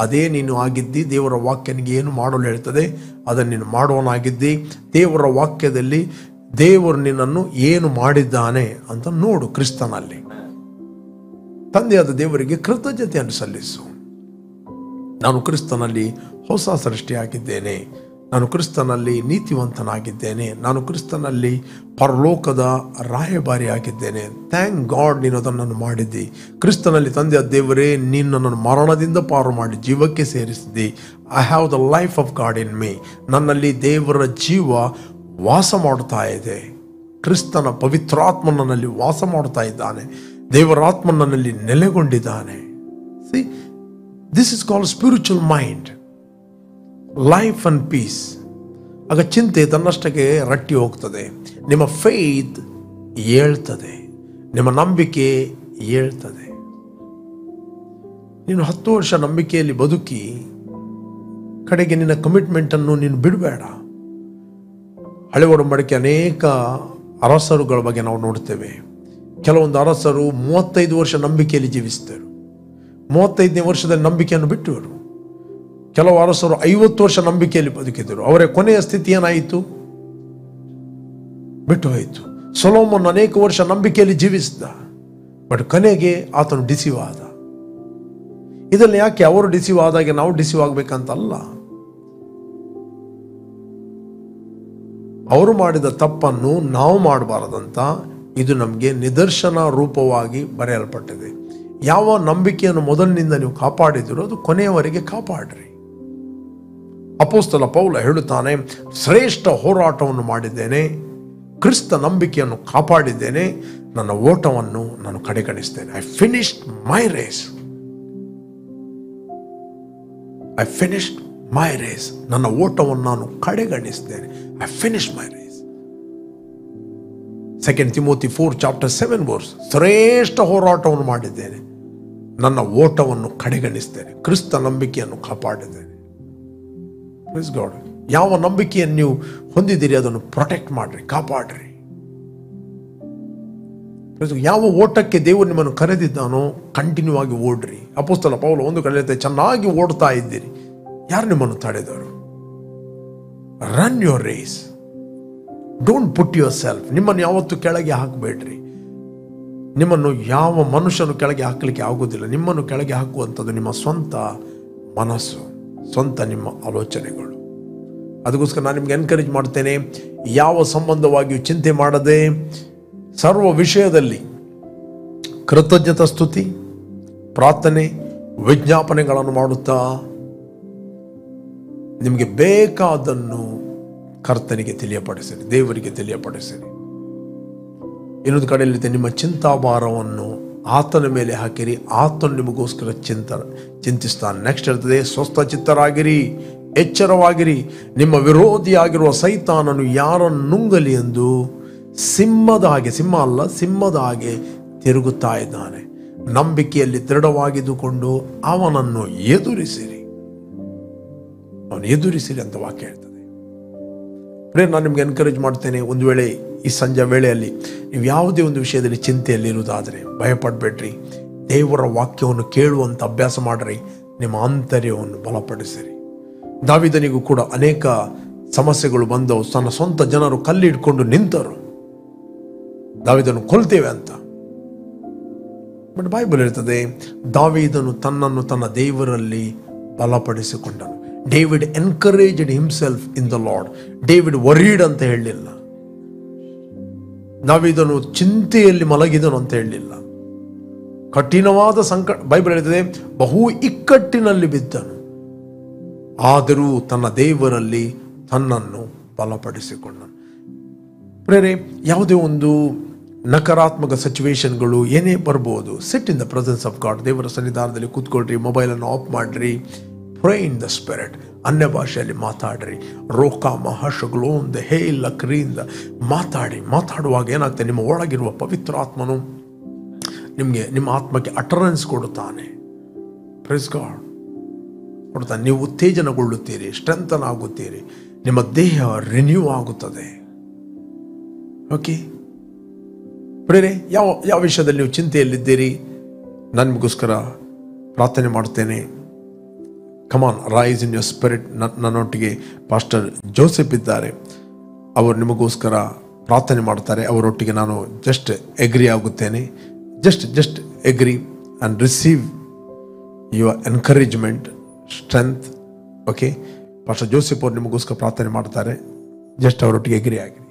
ಅದೇ ನೀನು ಆಗಿದ್ದಿ. ದೇವರ ವಾಕ್ಯ ನಿನಗೆ ಏನು ಮಾಡಲು ಹೇಳ್ತದೆ ಅದನ್ನು ನೀನು ಮಾಡುವನಾಗಿದ್ದಿ. ದೇವರ ವಾಕ್ಯದಲ್ಲಿ ದೇವರು ನಿನ್ನನ್ನು ಏನು ಮಾಡಿದ್ದಾನೆ ಅಂತ ನೋಡು. ಕ್ರಿಸ್ತನಲ್ಲಿ ತಂದೆಯಾದ ದೇವರಿಗೆ ಕೃತಜ್ಞತೆಯನ್ನು ಸಲ್ಲಿಸು. ನಾನು ಕ್ರಿಸ್ತನಲ್ಲಿ ಹೊಸ ಸೃಷ್ಟಿಯಾಗಿದ್ದೇನೆ, ನಾನು ಕ್ರಿಸ್ತನಲ್ಲಿ ನೀತಿವಂತನಾಗಿದ್ದೇನೆ, ನಾನು ಕ್ರಿಸ್ತನಲ್ಲಿ ಪರಲೋಕದ ರಾಯಭಾರಿಯಾಗಿದ್ದೇನೆ. ಥ್ಯಾಂಕ್ ಗಾಡ್ ನೀನು ಅದನ್ನು ಮಾಡಿದ್ದಿ. ಕ್ರಿಸ್ತನಲ್ಲಿ ತಂದೆಯ ದೇವರೇ ನೀನು ನನ್ನನ್ನು ಮರಣದಿಂದ ಪಾರು ಮಾಡಿ ಜೀವಕ್ಕೆ ಸೇರಿಸಿದ್ದಿ. I have the life of God in me. ನನ್ನಲ್ಲಿ ದೇವರ ಜೀವ ವಾಸ ಮಾಡ್ತಾ ಇದೆ. ಕ್ರಿಸ್ತನ ಪವಿತ್ರಾತ್ಮ ನನ್ನಲ್ಲಿ ವಾಸ ಮಾಡ್ತಾ ಇದ್ದಾನೆ. ದೇವರಾತ್ಮ ನನ್ನಲ್ಲಿ ನೆಲೆಗೊಂಡಿದ್ದಾನೆ. See, this is called spiritual mind, life and peace. ಆಗ ಚಿಂತೆ ತನ್ನಷ್ಟಕ್ಕೆ ರಟ್ಟಿ ಹೋಗ್ತದೆ. ನಿಮ್ಮ ಫೇತ್ ಏಳ್ತದೆ, ನಿಮ್ಮ ನಂಬಿಕೆ ಏಳ್ತದೆ. ನೀನು 10 ವರ್ಷ ನಂಬಿಕೆಯಲ್ಲಿ ಬದುಕಿ ಕಡೆಗೆ ನಿನ್ನ ಕಮಿಟ್ಮೆಂಟನ್ನು ನೀನು ಬಿಡಬೇಡ. ಹಳೆ ಒಡಂಬಡಿಕೆ ಅನೇಕ ಅರಸರುಗಳ ಬಗ್ಗೆ ನಾವು ನೋಡ್ತೇವೆ. ಕೆಲವೊಂದು ಅರಸರು 35 ವರ್ಷ ನಂಬಿಕೆಯಲ್ಲಿ ಜೀವಿಸಿದರು. 35ನೇ ವರ್ಷದಲ್ಲಿ ನಂಬಿಕೆಯನ್ನು ಬಿಟ್ಟವರು. ಕೆಲವು ಅರಸರು 50 ವರ್ಷ ನಂಬಿಕೆಯಲ್ಲಿ ಬದುಕಿದರು. ಅವರ ಕೊನೆಯ ಸ್ಥಿತಿ ಏನಾಯಿತು? ಬಿಟ್ಟು ಹೋಯಿತು. ಸೊಲೊಮೋನ್ ಅನೇಕ ವರ್ಷ ನಂಬಿಕೆಯಲ್ಲಿ ಜೀವಿಸಿದ, ಬಟ್ ಕೊನೆಗೆ ಆತನು ಡಿಸೀವ್ ಆದ. ಇದರಲ್ಲಿ ಯಾಕೆ ಅವರು ಡಿಸೀವ್ ಆದಾಗೆ ನಾವು ಡಿಸೀವ್ ಆಗ್ಬೇಕಂತಲ್ಲ, ಅವರು ಮಾಡಿದ ತಪ್ಪನ್ನು ನಾವು ಮಾಡಬಾರದಂತ ಇದು ನಮಗೆ ನಿದರ್ಶನ ರೂಪವಾಗಿ ಬರೆಯಲ್ಪಟ್ಟಿದೆ. ಯಾವ ನಂಬಿಕೆಯನ್ನು ಮೊದಲಿನಿಂದ ನೀವು ಕಾಪಾಡಿದಿರೋ ಅದು ಕೊನೆಯವರೆಗೆ ಕಾಪಾಡ್ರಿ. ಅಪೊಸ್ತಲ ಪೌಲ ಹೇಳುತ್ತಾನೆ, ಶ್ರೇಷ್ಠ ಹೋರಾಟವನ್ನು ಮಾಡಿದ್ದೇನೆ, ಕ್ರಿಸ್ತ ನಂಬಿಕೆಯನ್ನು ಕಾಪಾಡಿದ್ದೇನೆ, ನನ್ನ ಓಟವನ್ನು ನಾನು ಕಡೆಗಣಿಸ್ತೇನೆ. I finished my race. I finished my race. ನನ್ನ ಓಟವನ್ನು ನಾನು ಕಡೆಗಣಿಸ್ತೇನೆ. I finished my race. 2 Timothy 4:7 ಶ್ರೇಷ್ಠ ಹೋರಾಟವನ್ನು ಮಾಡಿದ್ದೇನೆ, ನನ್ನ ಓಟವನ್ನು ಕಡೆಗಣಿಸ್ತೇನೆ, ಕ್ರಿಸ್ತ ನಂಬಿಕೆಯನ್ನು ಕಾಪಾಡಿದ್ದೇನೆ. ಪ್ಲೀಸ್ ಗಾಡ್, ಯಾವ ನಂಬಿಕೆಯನ್ನು ನೀವು ಹೊಂದಿದ್ದೀರಿ ಅದನ್ನು ಪ್ರೊಟೆಕ್ಟ್ ಮಾಡ್ರಿ, ಕಾಪಾಡ್ರಿ. ಯಾವ ಓಟಕ್ಕೆ ದೇವರು ನಿಮ್ಮನ್ನು ಕರೆದಿದ್ದಾನೋ ಕಂಟಿನ್ಯೂ ಆಗಿ ಓಡ್ರಿ. ಅಪೊಸ್ತಲ ಪೌಲ ಒಂದು ಕಡೆ ಚೆನ್ನಾಗಿ ಓಡ್ತಾ ಇದ್ದೀರಿ, ಯಾರು ನಿಮ್ಮನ್ನು ತಡೆದವರು? Run your race. Don't put yourself. ನಿಮ್ಮನ್ನು ಯಾವತ್ತು ಕೆಳಗೆ ಹಾಕಬೇಡ್ರಿ. ನಿಮ್ಮನ್ನು ಯಾವ ಮನುಷ್ಯನು ಕೆಳಗೆ ಹಾಕಲಿಕ್ಕೆ ಆಗೋದಿಲ್ಲ. ನಿಮ್ಮನ್ನು ಕೆಳಗೆ ಹಾಕುವಂಥದ್ದು ನಿಮ್ಮ ಸ್ವಂತ ಮನಸ್ಸು, ಸ್ವಂತ ನಿಮ್ಮ ಆಲೋಚನೆಗಳು. ಅದಕ್ಕೋಸ್ಕರ ನಾನು ನಿಮ್ಗೆ ಎನ್ಕರೇಜ್ ಮಾಡ್ತೇನೆ, ಯಾವ ಸಂಬಂಧವಾಗಿಯೂ ಚಿಂತೆ ಮಾಡದೆ ಸರ್ವ ವಿಷಯದಲ್ಲಿ ಕೃತಜ್ಞತಾ ಸ್ತುತಿ, ಪ್ರಾರ್ಥನೆ, ವಿಜ್ಞಾಪನೆಗಳನ್ನು ಮಾಡುತ್ತಾ ನಿಮಗೆ ಬೇಕಾದನ್ನು ಕರ್ತನಿಗೆ ತಿಳಿಯಪಡಿಸಿರಿ, ದೇವರಿಗೆ ತಿಳಿಯಪಡಿಸಿರಿ. ಇನ್ನೊಂದು ಕಡೆಯಲ್ಲಿದೆ, ನಿಮ್ಮ ಚಿಂತಾಭಾರವನ್ನು ಆತನ ಮೇಲೆ ಹಾಕಿರಿ, ಆತನು ನಿಮಗೋಸ್ಕರ ಚಿಂತಿಸ್ತಾನೆ. ನೆಕ್ಸ್ಟ್ ಹೇಳ್ತದೆ, ಸ್ವಸ್ಥ ಚಿತ್ತರಾಗಿರಿ, ಎಚ್ಚರವಾಗಿರಿ, ನಿಮ್ಮ ವಿರೋಧಿಯಾಗಿರುವ ಸೈತಾನನು ಯಾರನ್ನು ನುಂಗಲಿ ಎಂದು ಸಿಂಹದ ಹಾಗೆ, ಸಿಂಹ ಅಲ್ಲ ಸಿಂಹದ ಹಾಗೆ ತಿರುಗುತ್ತಾ ಇದ್ದಾನೆ. ನಂಬಿಕೆಯಲ್ಲಿ ದೃಢವಾಗಿದ್ದುಕೊಂಡು ಅವನನ್ನು ಎದುರಿಸಿರಿ, ಅವನು ಎದುರಿಸಿರಿ ಅಂತ ವಾಕ್ಯ ಹೇಳ್ತದೆ. ನಾನು ನಿಮ್ಗೆ ಎನ್ಕರೇಜ್ ಮಾಡ್ತೇನೆ, ಒಂದು ವೇಳೆ ಈ ಸಂಜೆ ವೇಳೆಯಲ್ಲಿ ನೀವು ಯಾವುದೇ ಒಂದು ವಿಷಯದಲ್ಲಿ ಚಿಂತೆಯಲ್ಲಿ ಇರುವುದಾದರೆ ಭಯಪಡಬೇಡ್ರಿ. ದೇವರ ವಾಕ್ಯವನ್ನು ಕೇಳುವಂಥ ಅಭ್ಯಾಸ ಮಾಡ್ರಿ, ನಿಮ್ಮ ಆಂತರ್ಯವನ್ನು ಬಲಪಡಿಸಿರಿ. ದಾವೀದನಿಗೂ ಕೂಡ ಅನೇಕ ಸಮಸ್ಯೆಗಳು ಬಂದವು. ತನ್ನ ಸ್ವಂತ ಜನರು ಕಲ್ಲಿಡ್ಕೊಂಡು ನಿಂತರು, ದಾವೀದನು ಕೊಲ್ತೇವೆ ಅಂತ. ಬಟ್ ಬೈಬಲ್ ಹೇಳ್ತದೆ, ದಾವೀದನು ತನ್ನನ್ನು ತನ್ನ ದೇವರಲ್ಲಿ ಬಲಪಡಿಸಿಕೊಂಡನು. David encouraged himself in the Lord. David worried ಅಂತ ಹೇಳಲಿಲ್ಲ, ದಾವೀದನು ಚಿಂತೆಯಲ್ಲಿ ಮಲಗಿದನು ಅಂತ ಹೇಳಲಿಲ್ಲ. ಕಠಿಣವಾದ ಸಂಕಟ, ಬೈಬಲ್ ಹೇಳ್ತದೆ ಬಹು ಇಕ್ಕಟ್ಟಿನಲ್ಲಿ ಬಿದ್ದನು, ಆದರೂ ತನ್ನ ದೇವರಲ್ಲಿ ತನ್ನನ್ನು ಬಲಪಡಿಸಿಕೊಂಡನು. ಪ್ರೇರೆ, ಯಾವುದೇ ಒಂದು ನಕಾರಾತ್ಮಕ ಸಿಚುವೇಶನ್ಗಳು ಏನೇ ಬರ್ಬೋದು, sit in the presence of God. ದೇವರ ಸನ್ನಿಧಾನದಲ್ಲಿ ಕೂತ್ಕೊಳ್ರಿ, ಮೊಬೈಲನ್ನು ಆಫ್ ಮಾಡ್ರಿ, ಪ್ರೇ ಇನ್ ದ ಸ್ಪಿರಿಟ್, ಅನ್ಯ ಭಾಷೆಯಲ್ಲಿ ಮಾತಾಡ್ರಿ. ರೋಕ ಮಹಾಶಗ್ಲೋಂದ ಹೇಲ ಕ್ರಿಯಿಂದ ಮಾತಾಡುವಾಗ ಏನಾಗ್ತದೆ, ನಿಮ್ಮ ಒಳಗಿರುವ ಪವಿತ್ರ ಆತ್ಮನು ನಿಮಗೆ, ನಿಮ್ಮ ಆತ್ಮಕ್ಕೆ ಅಟರೆನ್ಸ್ ಕೊಡುತ್ತಾನೆ. ಪ್ರೈಸ್ ಗಾಡ್ ಕೊಡ್ತಾನೆ. ನೀವು ಉತ್ತೇಜನಗೊಳ್ಳುತ್ತೀರಿ, ಸ್ಟ್ರೆಂಥನ್ ಆಗುತ್ತೀರಿ, ನಿಮ್ಮ ದೇಹ ರಿನ್ಯೂ ಆಗುತ್ತದೆ. ಓಕೆ ಪ್ರೇರೆ, ಯಾವ ವಿಷಯದಲ್ಲಿ ನೀವು ಚಿಂತೆಯಲ್ಲಿದ್ದೀರಿ, ನಾನು ನಿಮಗೋಸ್ಕರ ಪ್ರಾರ್ಥನೆ ಮಾಡ್ತೇನೆ. Come on, rise in your spirit. ನನ್ನೊಟ್ಟಿಗೆ ಪಾಸ್ಟರ್ ಜೋಸೆಫ್ ಇದ್ದಾರೆ, ಅವರು ನಿಮಗೋಸ್ಕರ ಪ್ರಾರ್ಥನೆ ಮಾಡ್ತಾರೆ. ಅವರೊಟ್ಟಿಗೆ ನಾನು ಜಸ್ಟ್ ಎಗ್ರಿ ಆಗುತ್ತೇನೆ. Just agree and receive your encouragement, strength. Okay, pastor Joseph ಅವರು ನಿಮಗೋಸ್ಕರ ಪ್ರಾರ್ಥನೆ ಮಾಡ್ತಾರೆ. ಜಸ್ಟ್ ಅವರೊಟ್ಟಿಗೆ ಎಗ್ರಿ ಆಗಿರಿ.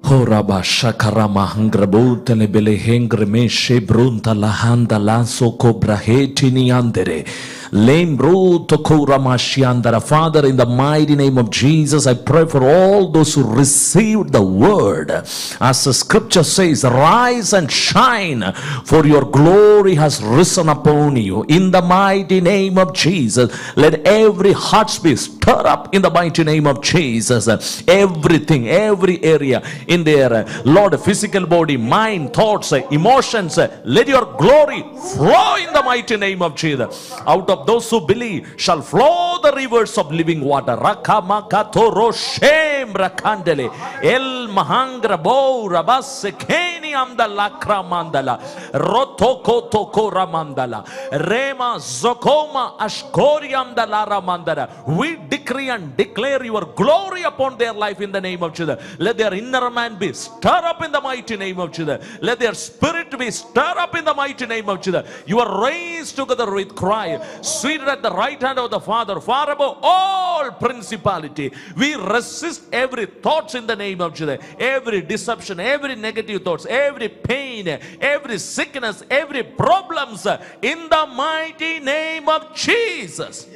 Horaba shakarama hangrabutele bele hengre meshe brunta lahanda laso cobra hetini andere. Father, in the mighty name of Jesus, I pray for all those who received the word. As the scripture says, rise and shine, for your glory has risen upon you. In the mighty name of Jesus, let every heart be stirred up in the mighty name of Jesus. Everything, every area in their, Lord, physical body, mind, thoughts, emotions, let your glory flow in the mighty name of Jesus. Out of those who believe shall flow the rivers of living water. Rakamakatoro shem rakandele el mahangra bo rabase keni Sheni Amdala Kramandala Rotoko Toko Ramandala Rema Zokoma Ashkoriam Dalara Mandara. We decree and declare your glory upon their life in the name of Jesus. Let their inner man be stirred up in the mighty name of Jesus. Let their spirit be stirred up in the mighty name of Jesus. You are raised together with Christ, seated at the right hand of the Father, far above all principality. We resist every thoughts in the name of Jesus. Every deception, every negative thoughts, every pain, every sickness, every problems in the mighty name of Jesus.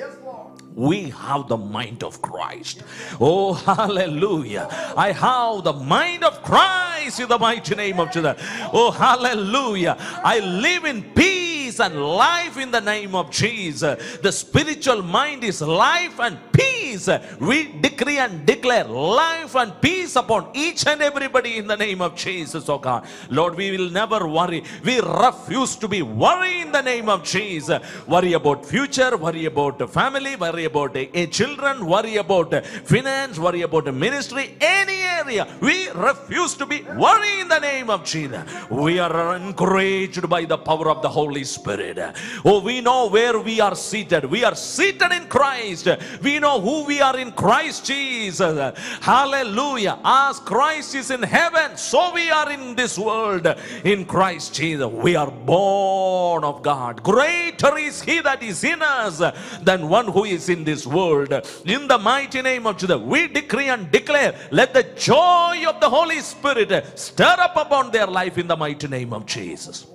We have the mind of Christ. Oh, hallelujah. I have the mind of Christ in the mighty name of Jesus. Oh, hallelujah. I live in peace and life in the name of Jesus. The spiritual mind is life and peace. We decree and declare life and peace upon each and everybody in the name of Jesus, oh God. Lord, we will never worry. We refuse to be worried in the name of Jesus. Worry about future, worry about the family, worry about children, worry about finance, worry about ministry, any area. We refuse to be worried in the name of Jesus. We are encouraged by the power of the Holy Spirit. Oh, we know where we are seated. We are seated in Christ. We know who we are in Christ Jesus. Hallelujah. As Christ is in heaven, so we are in this world in Christ Jesus. We are born of God. Greater is He that is in us than one who is in this world. In the mighty name of Jesus, we decree and declare, let the joy of the Holy Spirit stir up upon their life in the mighty name of Jesus.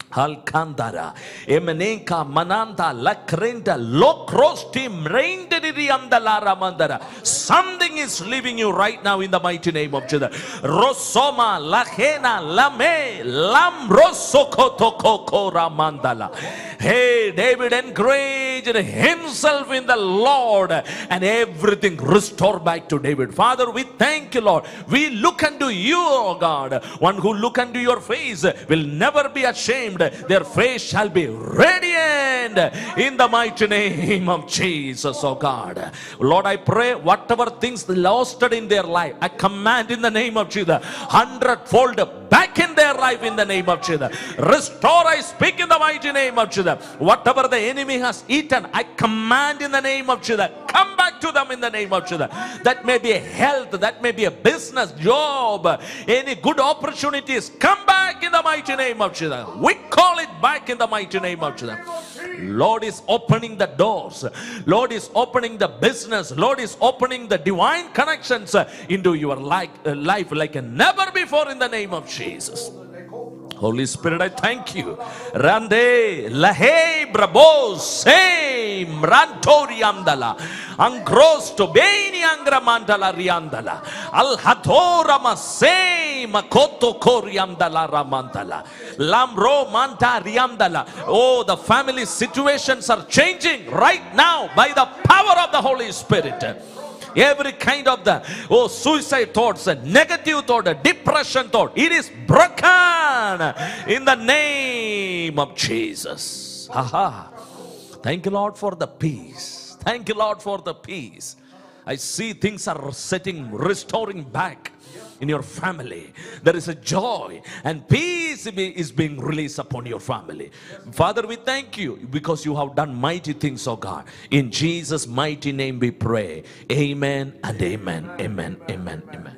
Halkandara Emenenka Mananda Lakrenta Lokrosti Mrendiriamdalara Mandara. Something is leaving you right now in the mighty name of Jesus. Rosoma Lahena Lame Lam Rosokotokokora Mandala. Hey, David encouraged himself in the Lord, and everything restored back to David. Father, we thank you, Lord. We look unto you, O God. One who look unto your face will never be ashamed. Their face shall be radiant in the mighty name of Jesus, oh God. Lord, I pray whatever things lost in their life, I command in the name of Jesus, 100-fold back in their life in the name of Jesus. Restore, I speak in the mighty name of Jesus. Whatever the enemy has eaten, I command in the name of Jesus, come back to them in the name of Jesus. That may be a health, that may be a business, job, any good opportunities, come back in the mighty name of Jesus. We call it back in the mighty name of Jesus. Lord is opening the doors. Lord is opening the business. Lord is opening the divine connections into your life like never before in the name of Jesus. Holy Spirit, I thank you. Rande lahe brabo same rantoriamdala angros to beni angramandala riandala al hatora masay makoto koriamdala ramandala lamro manta riamdala. Oh, the family situations are changing right now by the power of the Holy Spirit. Every kind of the suicide thoughts, negative thought, depression thought, it is broken in the name of Jesus. Thank you, Lord, for the peace. Thank you, Lord, for the peace. I see things are restoring back in your family. There is a joy and peace is being released upon your family. Father, we thank you because you have done mighty things, oh God. In Jesus' mighty name we pray. Amen and amen. Amen. Amen. Amen.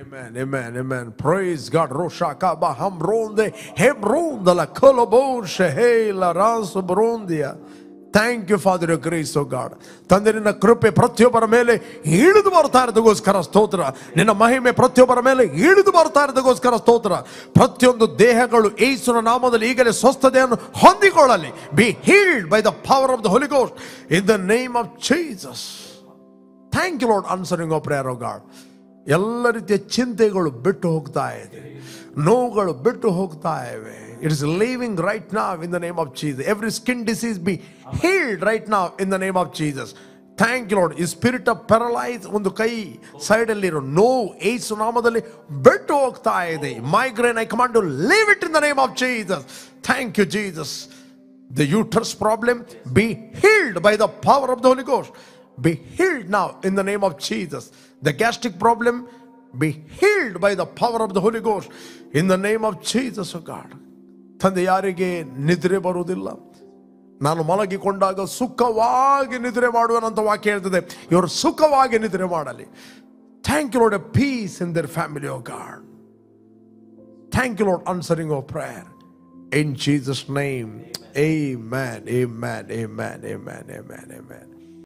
Amen, amen, amen. Praise God. Roshaka Hamronde Hebronda la Kolobon Shehela Ras Brondia. Thank you, Father, your grace, oh God. ತಂದೆ ನಿನ್ನ ಕೃಪೆ ಪ್ರತಿಯೊಬ್ಬರ ಮೇಲೆ ಇಳಿದು ಬರ್ತಾ ಇರೋದಕ್ಕೋಸ್ಕರ ಸ್ತೋತ್ರ. ನಿನ್ನ ಮಹಿಮೆ ಪ್ರತಿಯೊಬ್ಬರ ಮೇಲೆ ಇಳಿದು ಬರ್ತಾ ಇರೋದಕ್ಕೋಸ್ಕರ ಸ್ತೋತ್ರ. ಪ್ರತಿಯೊಂದು ದೇಹಗಳು ಯೇಸುವಿನ ನಾಮದಲ್ಲಿ ಈಗಲೇ ಸ್ವಸ್ಥತೆಯನ್ನು ಹೊಂದಿಕೊಳ್ಳಲಿ. Be healed by the power of the Holy Ghost in the name of Jesus. Thank you, Lord, answering our prayer, oh God. ಎಲ್ಲ ರೀತಿಯ ಚಿಂತೆಗಳು ಬಿಟ್ಟು ಹೋಗ್ತಾ ಇದೆ, ನೋವುಗಳು ಬಿಟ್ಟು ಹೋಗ್ತಾ ಇವೆ. It is leaving right now in the name of Jesus. Every skin disease be healed right now in the name of Jesus. Thank you, Lord. ಈ ಸ್ಪಿರಿಟ್ ಆಫ್ ಪ್ಯಾರಲೈಸ್ ಒಂದು ಕೈ ಸೈಡ್ ಅಲ್ಲಿ ಇರೋ ನೋವು ಯೇಸು ನಾಮದಲ್ಲಿ ಬಿಟ್ಟು ಹೋಗ್ತಾ ಇದೆ. Migraine, I command to leave it in the name of Jesus. Thank you, Jesus. The uterus problem be healed by the power of the Holy Ghost. Be healed now in the name of Jesus. The gastric problem be healed by the power of the Holy Ghost in the name of Jesus, oh God. ತಂದೆ, ಯಾರಿಗೆ ನಿದ್ರೆ ಬರುವುದಿಲ್ಲ, ನಾನು ಮಲಗಿಕೊಂಡಾಗ ಸುಖವಾಗಿ ನಿದ್ರೆ ಮಾಡುವನಂತ ವಾಕ್ಯ ಹೇಳ್ತದೆ, ಇವರು ಸುಖವಾಗಿ ನಿದ್ರೆ ಮಾಡಲಿ. Thank you, Lord, a peace in their family, oh God. Thank you, Lord, answering our prayer. In Jesus' name, amen, amen, amen, amen, amen, amen.